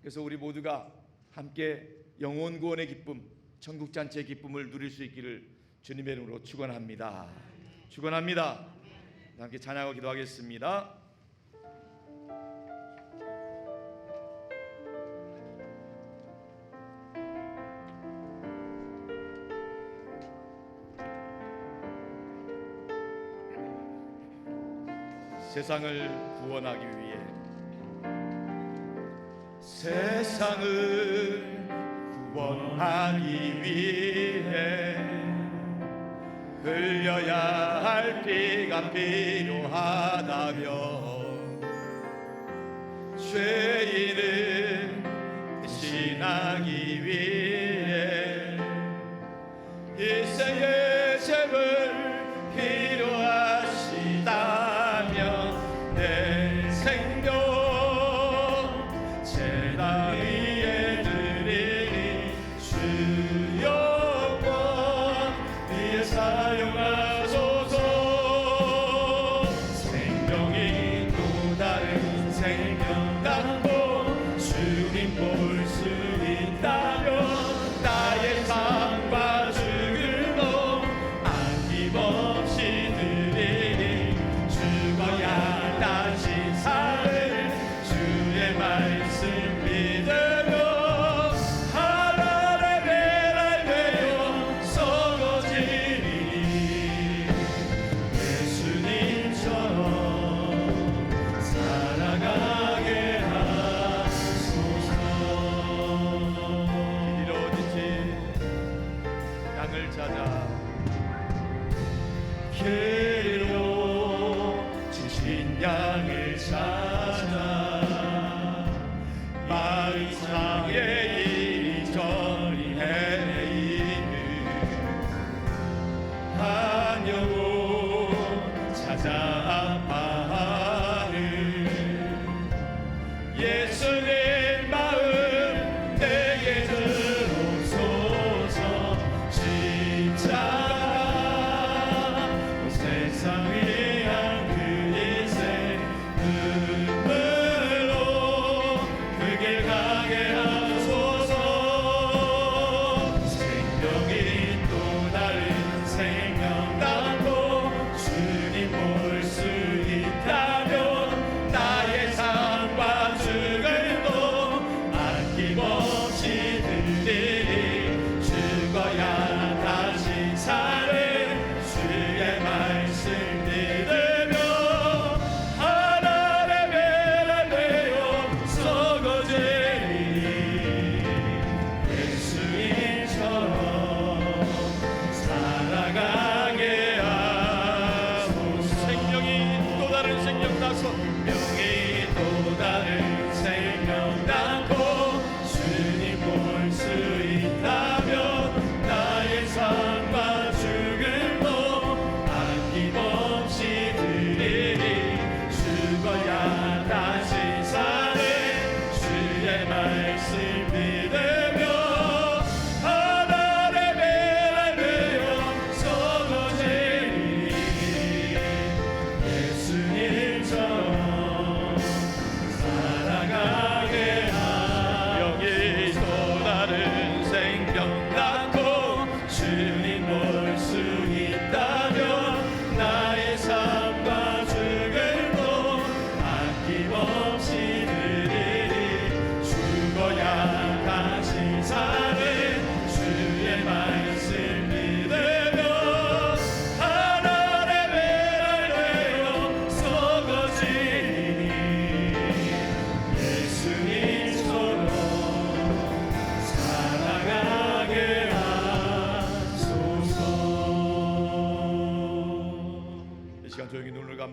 그래서 우리 모두가 함께 영혼 구원의 기쁨, 천국잔치의 기쁨을 누릴 수 있기를 주님의 이름으로 축원합니다. 축원합니다. 함께 찬양하고 기도하겠습니다. 세상을 구원하기 위해, 세상을 구원하기 위해 흘려야 할 피가 필요하다면 죄인을 대신하기 위해 일생의 죄를 필요하시다면 내 생명 제단 위에 드리니 주 영광 위에 사용하소서. 생명이 또 다른 생명 갖고 주님 볼 수 있다면 나의 삶과 죽음도 아낌없이 드리니 죽어야 다시 사는 주의 말씀 믿으며 하나님의 되어 썩어지니 예수님처럼 살아가게 하소서. 길 어디지 양을 찾아 길로 지친 양을 찾아 마음상에 이리저리 헤매이는 한 영혼 찾아 아파하는 예수님 마음 내게 들어오소서. 십자가 세상 위한 그 인생 눈물로 그 길 가게 하소서. 생명이 또 다른 생명 낳고 주님 볼 수 있다면 나의 삶과 죽을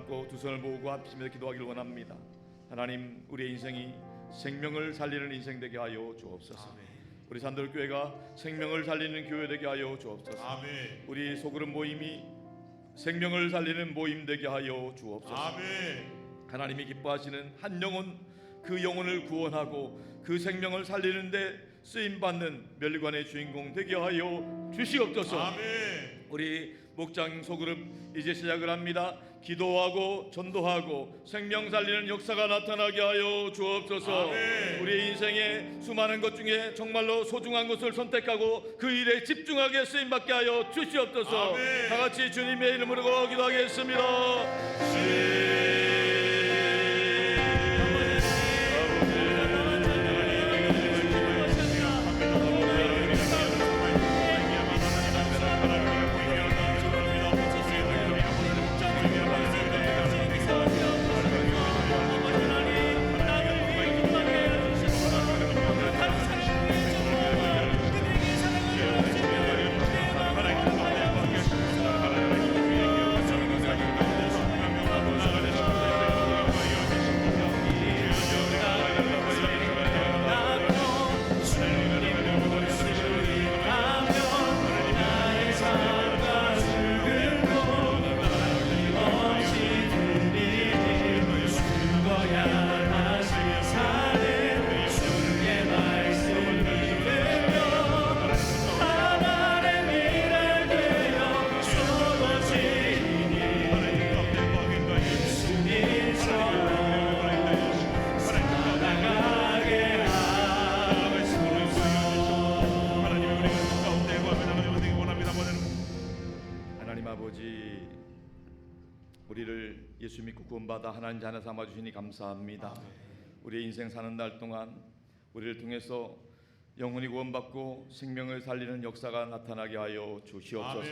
잡고 두 손을 모으고 합심해서 기도하기를 원합니다. 하나님, 우리의 인생이 생명을 살리는 인생 되게 하여 주옵소서. 우리 산돌교회가 생명을 살리는 교회 되게 하여 주옵소서. 아멘. 우리 소그룹 모임이 생명을 살리는 모임 되게 하여 주옵소서. 아멘. 하나님이 기뻐하시는 한 영혼, 그 영혼을 구원하고 그 생명을 살리는데 쓰임받는 멸관의 주인공 되게 하여 주시옵소서. 아멘. 우리 목장 소그룹 이제 시작을 합니다. 기도하고 전도하고 생명 살리는 역사가 나타나게 하여 주옵소서. 아멘. 우리 인생의 수많은 것 중에 정말로 소중한 것을 선택하고 그 일에 집중하게 쓰임받게 하여 주시옵소서. 아멘. 다 같이 주님의 이름으로 기도하겠습니다. 하나님 아버지, 우리를 예수 믿고 구원받아 하나님 자녀 삼아 주시니 감사합니다. 우리의 인생 사는 날 동안 우리를 통해서 영혼이 구원받고 생명을 살리는 역사가 나타나게 하여 주시옵소서.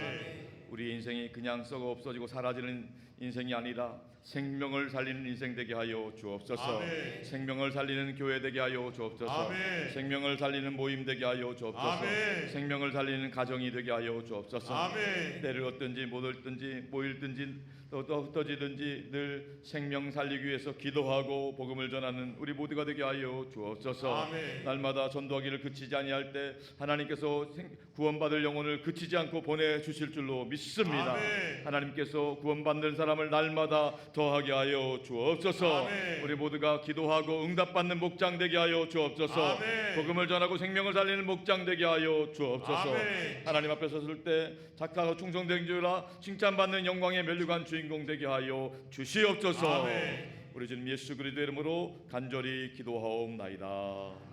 우리의 인생이 그냥 썩어 없어지고 사라지는 인생이 아니라 생명을 살리는 인생 되게 하여 주옵소서. 아멘. 생명을 살리는 교회 되게 하여 주옵소서. 아멘. 생명을 살리는 모임 되게 하여 주옵소서. 아멘. 생명을 살리는 가정이 되게 하여 주옵소서. 아멘. 때를 얻든지 못 얻든지 모일든지 또 흩어지든지 늘 생명 살리기 위해서 기도하고 복음을 전하는 우리 모두가 되게 하여 주옵소서. 아멘. 날마다 전도하기를 그치지 아니할 때 하나님께서 구원받을 영혼을 그치지 않고 보내주실 줄로 믿습니다. 아멘. 하나님께서 구원받는 사람을 날마다 더하게 하여 주옵소서. 아멘. 우리 모두가 기도하고 응답받는 목장 되게 하여 주옵소서. 아멘. 복음을 전하고 생명을 살리는 목장 되게 하여 주옵소서. 아멘. 하나님 앞에 섰을 때 착하고 충성된 자라 칭찬받는 영광의 멸류관 주인공 되게 하여 주시옵소서. 아멘. 우리 주님 예수 그리스도의 이름으로 간절히 기도하옵나이다.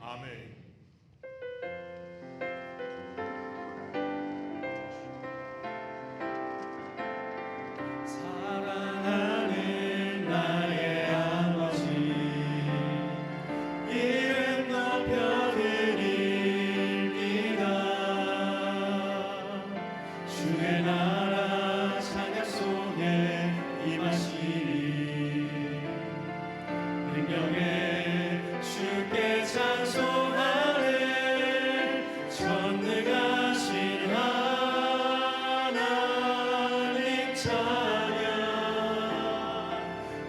아멘. 사랑하는 나의 아버지, 이름 높여드립니다. 주의 나라 찬양 속에 임하시니 능력에 주께 찬송하네. 전능하신 하나님 찬양,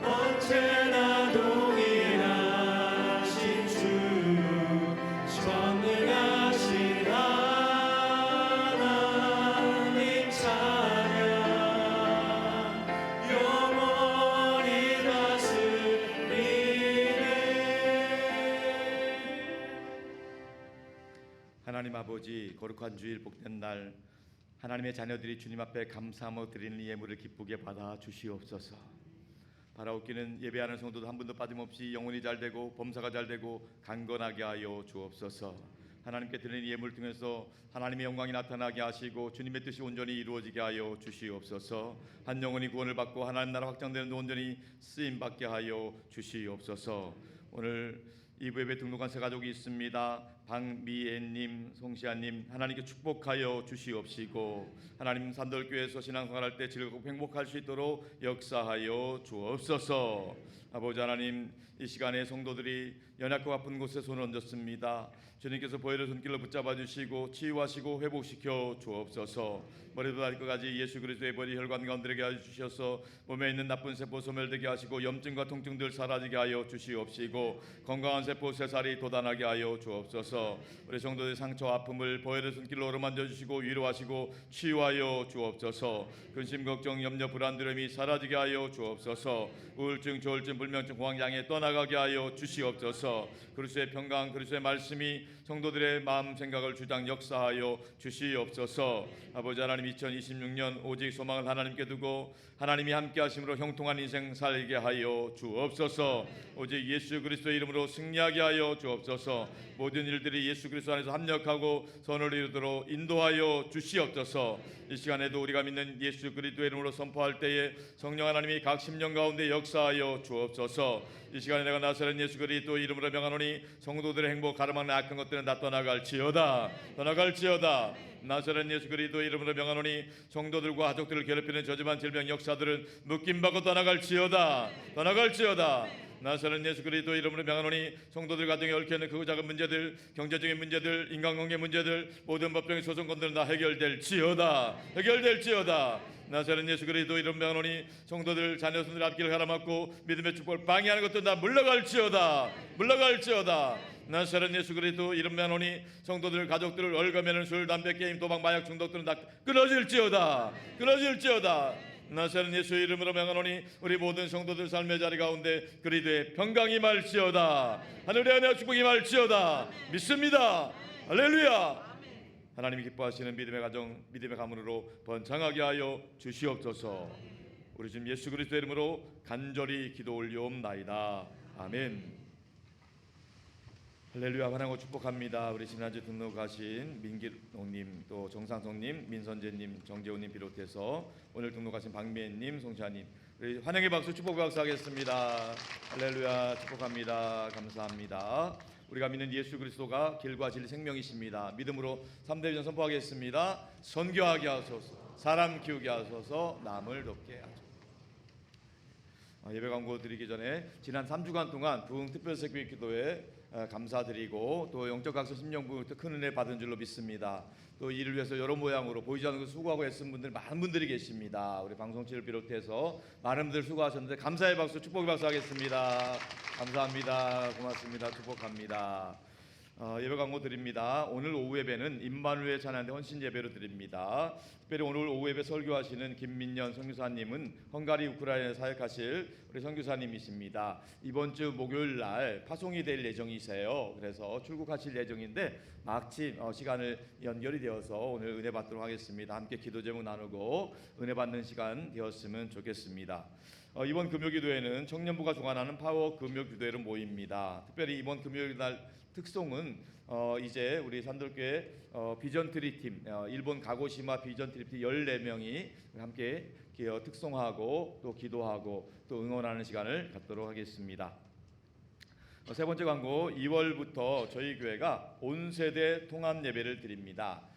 언제나 동일하신 주, 전능하신 하나님 찬양, 영원히 다스리네. 하나님 아버지, 거룩한 주일 복된 날 하나님의 자녀들이 주님 앞에 감사하며 드리는 예물을 기쁘게 받아 주시옵소서. 바라옵기는 예배하는 성도도 한 분도 빠짐없이 영혼이 잘되고 범사가 잘되고 강건하게 하여 주옵소서. 하나님께 드리는 예물을 통해서 하나님의 영광이 나타나게 하시고 주님의 뜻이 온전히 이루어지게 하여 주시옵소서. 한 영혼이 구원을 받고 하나님 나라 확장되는 데 온전히 쓰임받게 하여 주시옵소서. 오늘 이부 예배 등록한 세 가족이 있습니다. 박미애님, 송시아님, 하나님께 축복하여 주시옵시고 하나님 산돌교회에서 신앙생활할 때 즐겁고 행복할 수 있도록 역사하여 주옵소서. 아버지 하나님, 이 시간에 성도들이 연약하고 아픈 곳에 손을 얹었습니다. 주님께서 보혈의 손길로 붙잡아 주시고 치유하시고 회복시켜 주옵소서. 머리부터 발끝까지 예수 그리스도의 보혈이 혈관 가운데게 하여 주셔서 몸에 있는 나쁜 세포 소멸되게 하시고 염증과 통증들 사라지게 하여 주시옵시고 건강한 세포 새살이 돋아나게 하여 주옵소서. 우리 성도들의 상처 아픔을 보혈의 손길로 어루만져 주시고 위로하시고 치유하여 주옵소서. 근심 걱정 염려 불안 두려움이 사라지게 하여 주옵소서. 우울증 조울증 불면증 공황장애 떠나가게 하여 주시옵소서. 그리스도의 평강 그리스도의 말씀이 성도들의 마음 생각을 주장 역사하여 주시옵소서. 아버지 하나님, 2026년 오직 소망을 하나님께 두고 하나님이 함께 하심으로 형통한 인생 살게 하여 주옵소서. 오직 예수 그리스도의 이름으로 승리하게 하여 주옵소서. 모든 일들이 예수 그리스도 안에서 합력하고 선을 이루도록 인도하여 주시옵소서. 이 시간에도 우리가 믿는 예수 그리스도의 이름으로 선포할 때에 성령 하나님이 각 심령 가운데 역사하여 주옵소서. 이 시간에 내가 나사렛 예수 그리스도 이름으로 명하노니 성도들의 행복 가르마는 악한 것들은 다 떠나갈지어다. 떠나갈지어다. 나사렛 예수 그리스도 이름으로 명하노니 성도들과 가족들을 괴롭히는 저주만 질병 역사들은 묶임받고 떠나갈지어다. 떠나갈지어다. 나사렛 예수 그리스도 이름으로 명하노니 성도들 가정에 얽혀 있는 크고 작은 문제들, 경제적인 문제들, 인간관계 문제들, 모든 법정의 소송건들은 다 해결될지어다. 해결될지어다. 나사렛 예수 그리스도 이름 명하노니 성도들 자녀손들 앞길을 가로막고 믿음의 축복을 방해하는 것도 다 물러갈지어다. 물러갈지어다. 나사렛 예수 그리스도 이름 명하노니 성도들 가족들을 얼거매는 술, 담배, 게임, 도박, 마약 중독들은 다 끊어질지어다. 끊어질지어다. 나사렛 예수 이름으로 명하노니 우리 모든 성도들 삶의 자리 가운데 그리스도의 평강이 임할지어다. 하늘의 은혜와 축복이 임할지어다. 믿습니다. 할렐루야. 하나님이 기뻐하시는 믿음의 가정, 믿음의 가문으로 번창하게 하여 주시옵소서. 우리 주님 예수 그리스도의 이름으로 간절히 기도 올리옵나이다. 아멘. 할렐루야. 환영하고 축복합니다. 우리 지난주 등록하신 민기롱님, 또 정상성님, 민선재님, 정재훈님 비롯해서 오늘 등록하신 박미애님, 송샤님, 우리 환영의 박수, 축복의 박수 하겠습니다. 할렐루야. 축복합니다. 감사합니다. 우리가 믿는 예수 그리스도가 길과 진리 생명이십니다. 믿음으로 3대 비전 선포하겠습니다. 선교하게 하소서, 사람 키우게 하소서, 남을 돕게 하소서. 예배 광고 드리기 전에 지난 3주간 동안 부흥 특별새교회 기도에 감사드리고 또 영적 각성 심령부 큰 은혜 받은 줄로 믿습니다. 또 이를 위해서 여러 모양으로 보이지 않는 것 수고하고 애쓴 분들 많은 분들이 계십니다. 우리 방송실을 비롯해서 많은 분들 수고하셨는데 감사의 박수, 축복의 박수 하겠습니다. 감사합니다. 고맙습니다. 축복합니다. 예배 광고 드립니다. 오늘 오후 예배는 임마누엘 찬양대 헌신 예배로 드립니다. 특별히 오늘 오후 예배 설교하시는 김민년 선교사님은 헝가리 우크라이나에 사역하실 우리 선교사님이십니다. 이번 주 목요일 날 파송이 될 예정이세요. 그래서 출국하실 예정인데 마침 시간을 연결이 되어서 오늘 은혜 받도록 하겠습니다. 함께 기도 제목 나누고 은혜 받는 시간 되었으면 좋겠습니다. 이번 금요기도회는 청년부가 주관하는 파워 금요기도회로 모입니다. 특별히 이번 금요일 날 특송은 이제 우리 산돌교회 비전트리 팀, 일본 가고시마 비전트리 팀 14명이 함께 특송하고 또 기도하고 또 응원하는 시간을 갖도록 하겠습니다. 세 번째 광고, 2월부터 저희 교회가 온 세대 통합 예배를 드립니다.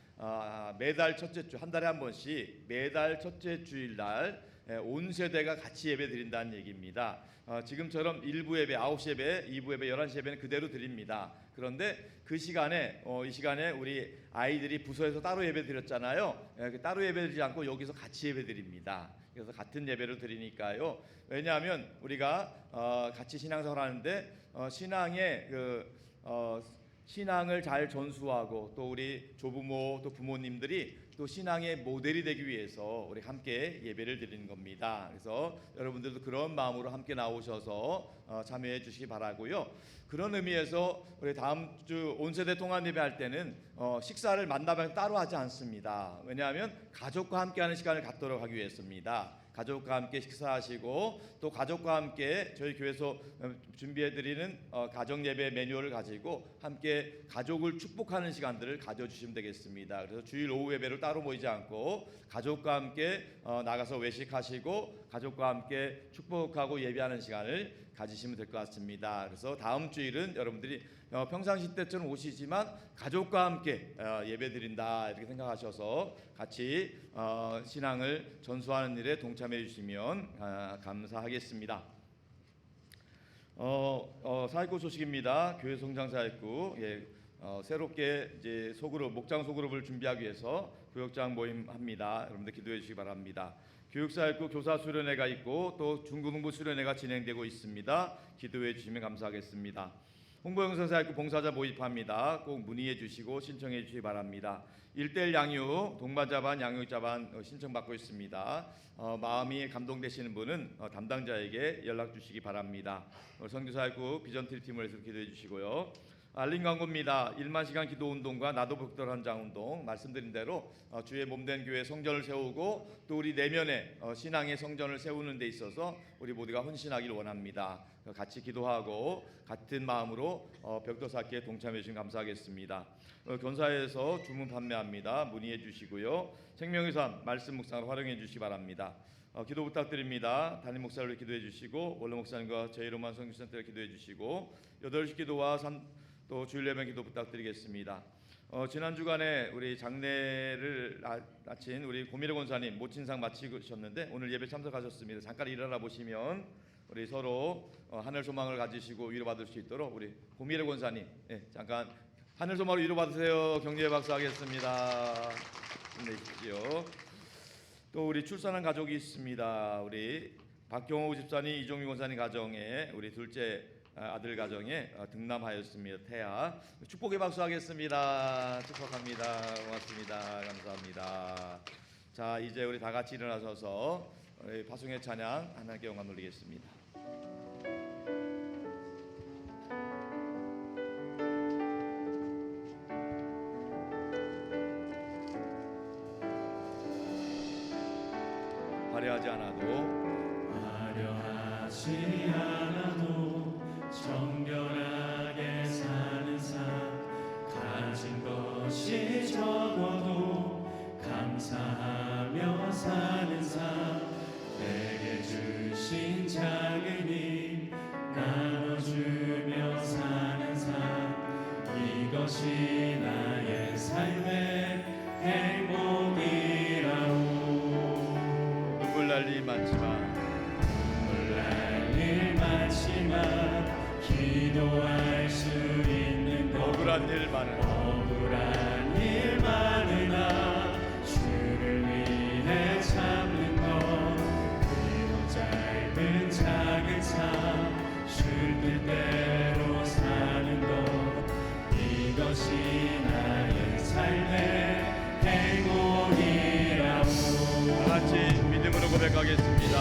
매달 첫째 주, 한 달에 한 번씩 매달 첫째 주일 날 온 세대가 같이 예배 드린다는 얘기입니다. 지금처럼 1부 예배 9시 예배, 2부 예배 11시 예배는 그대로 드립니다. 그런데 그 시간에 이 시간에 우리 아이들이 부서에서 따로 예배 드렸잖아요. 따로 예배 드리지 않고 여기서 같이 예배 드립니다. 그래서 같은 예배를 드리니까요. 왜냐하면 우리가 같이 신앙생활 하는데 신앙의 신앙을 잘 전수하고 또 우리 조부모 또 부모님들이 또 신앙의 모델이 되기 위해서 우리 함께 예배를 드리는 겁니다. 그래서 여러분들도 그런 마음으로 함께 나오셔서 참여해 주시기 바라고요. 그런 의미에서 우리 다음 주 온세대 통합 예배할 때는 식사를 만나면 따로 하지 않습니다. 왜냐하면 가족과 함께하는 시간을 갖도록 하기 위해서입니다. 가족과 함께 식사하시고 또 가족과 함께 저희 교회에서 준비해드리는 가정 예배 매뉴얼을 가지고 함께 가족을 축복하는 시간들을 가져주시면 되겠습니다. 그래서 주일 오후 예배를 따로 모이지 않고 가족과 함께 나가서 외식하시고 가족과 함께 축복하고 예배하는 시간을 가지시면 될 것 같습니다. 그래서 다음 주일은 여러분들이 평상시 때처럼 오시지만 가족과 함께 예배드린다 이렇게 생각하셔서 같이 신앙을 전수하는 일에 동참해 주시면 감사하겠습니다. 사회구 소식입니다. 교회 성장 사회구. 새롭게 이제 소그룹 목장 소그룹을 준비하기 위해서 교육장 모임합니다. 여러분들 기도해 주시기 바랍니다. 교육사회구 교사 수련회가 있고 또 중고등부 수련회가 진행되고 있습니다. 기도해 주시면 감사하겠습니다. 홍보영상사회구 봉사자 모집합니다. 꼭 문의해 주시고 신청해 주시기 바랍니다. 1:1 양육, 동반자반, 양육자반 신청받고 있습니다. 마음이 감동되시는 분은 담당자에게 연락 주시기 바랍니다. 선교사회구 비전트리팀을 해서 기도해 주시고요. 알림 광고입니다. 1만 시간 기도 운동과 나도 복돌 현장 운동 말씀드린 대로 주의 몸된 교회 성전을 세우고 또 우리 내면의 신앙의 성전을 세우는 데 있어서 우리 모두가 헌신하기를 원합니다. 같이 기도하고 같은 마음으로 벽도 쌓기에 동참해 주시면 감사하겠습니다. 견사에서 주문 판매합니다. 문의해 주시고요. 생명의 삶 말씀 묵상을 활용해 주시기 바랍니다. 기도 부탁드립니다. 담임 목사를 기도해 주시고 원로 목사님과 제1호만 성교센터를 기도해 주시고 8시 기도와 또 주일 예배 기도 부탁드리겠습니다. 지난 주간에 우리 장례를 마친 우리 고미래 권사님 모친상 마치셨는데 오늘 예배 참석하셨습니다. 잠깐 일어나 보시면 우리 서로 하늘 소망을 가지시고 위로받을 수 있도록 우리 고미래 권사님 잠깐 하늘 소망으로 위로받으세요. 격려의 박수 하겠습니다. 힘내십시오. 또 우리 출산한 가족이 있습니다. 우리 박경호 집사님, 이종민 권사님 가정에 우리 둘째 아들 가정에 등남하였습니다. 태아 축복의 박수 하겠습니다. 축복합니다. 고맙습니다. 감사합니다. 자 이제 우리 다 같이 일어나셔서 파송의 찬양 하나님께 영광 돌리겠습니다. 화려하지 않아도 정결하게 사는 삶 가진 것이 적어도 감사하며 사는 삶 내게 주신 작은 힘 나눠주며 사는 삶 이것이 나의 삶의 행복이라오. 눈물 날 일 많지만 기도할 수 있는 것 억울한 일 많으나 주를 위해 참는 것 그리고 짧은 작은 삶 쉴 뜻대로 사는 것 이것이 나의 삶의 행복이라고. 다 같이 믿음으로 고백하겠습니다.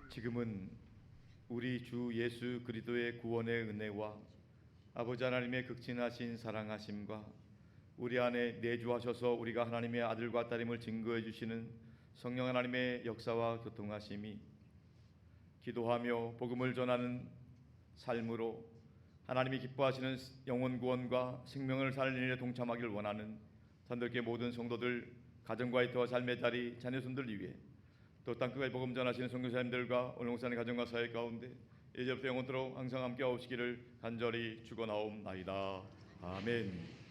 지금은 우리 주 예수 그리스도의 구원의 은혜와 아버지 하나님의 극진하신 사랑하심과 우리 안에 내주하셔서 우리가 하나님의 아들과 딸임을 증거해 주시는 성령 하나님의 역사와 교통하심이 기도하며 복음을 전하는 삶으로 하나님이 기뻐하시는 영혼 구원과 생명을 살리는 일에 동참하기를 원하는 산들교회 모든 성도들 가정과의 더 삶의 자리 자녀손들 위해 또 땅끝까지 복음 전하시는 선교사님들과 오늘 목사님 가정과 사회 가운데 이제부터 영원토록 항상 함께 하시기를 간절히 축원하옵나이다. 아멘.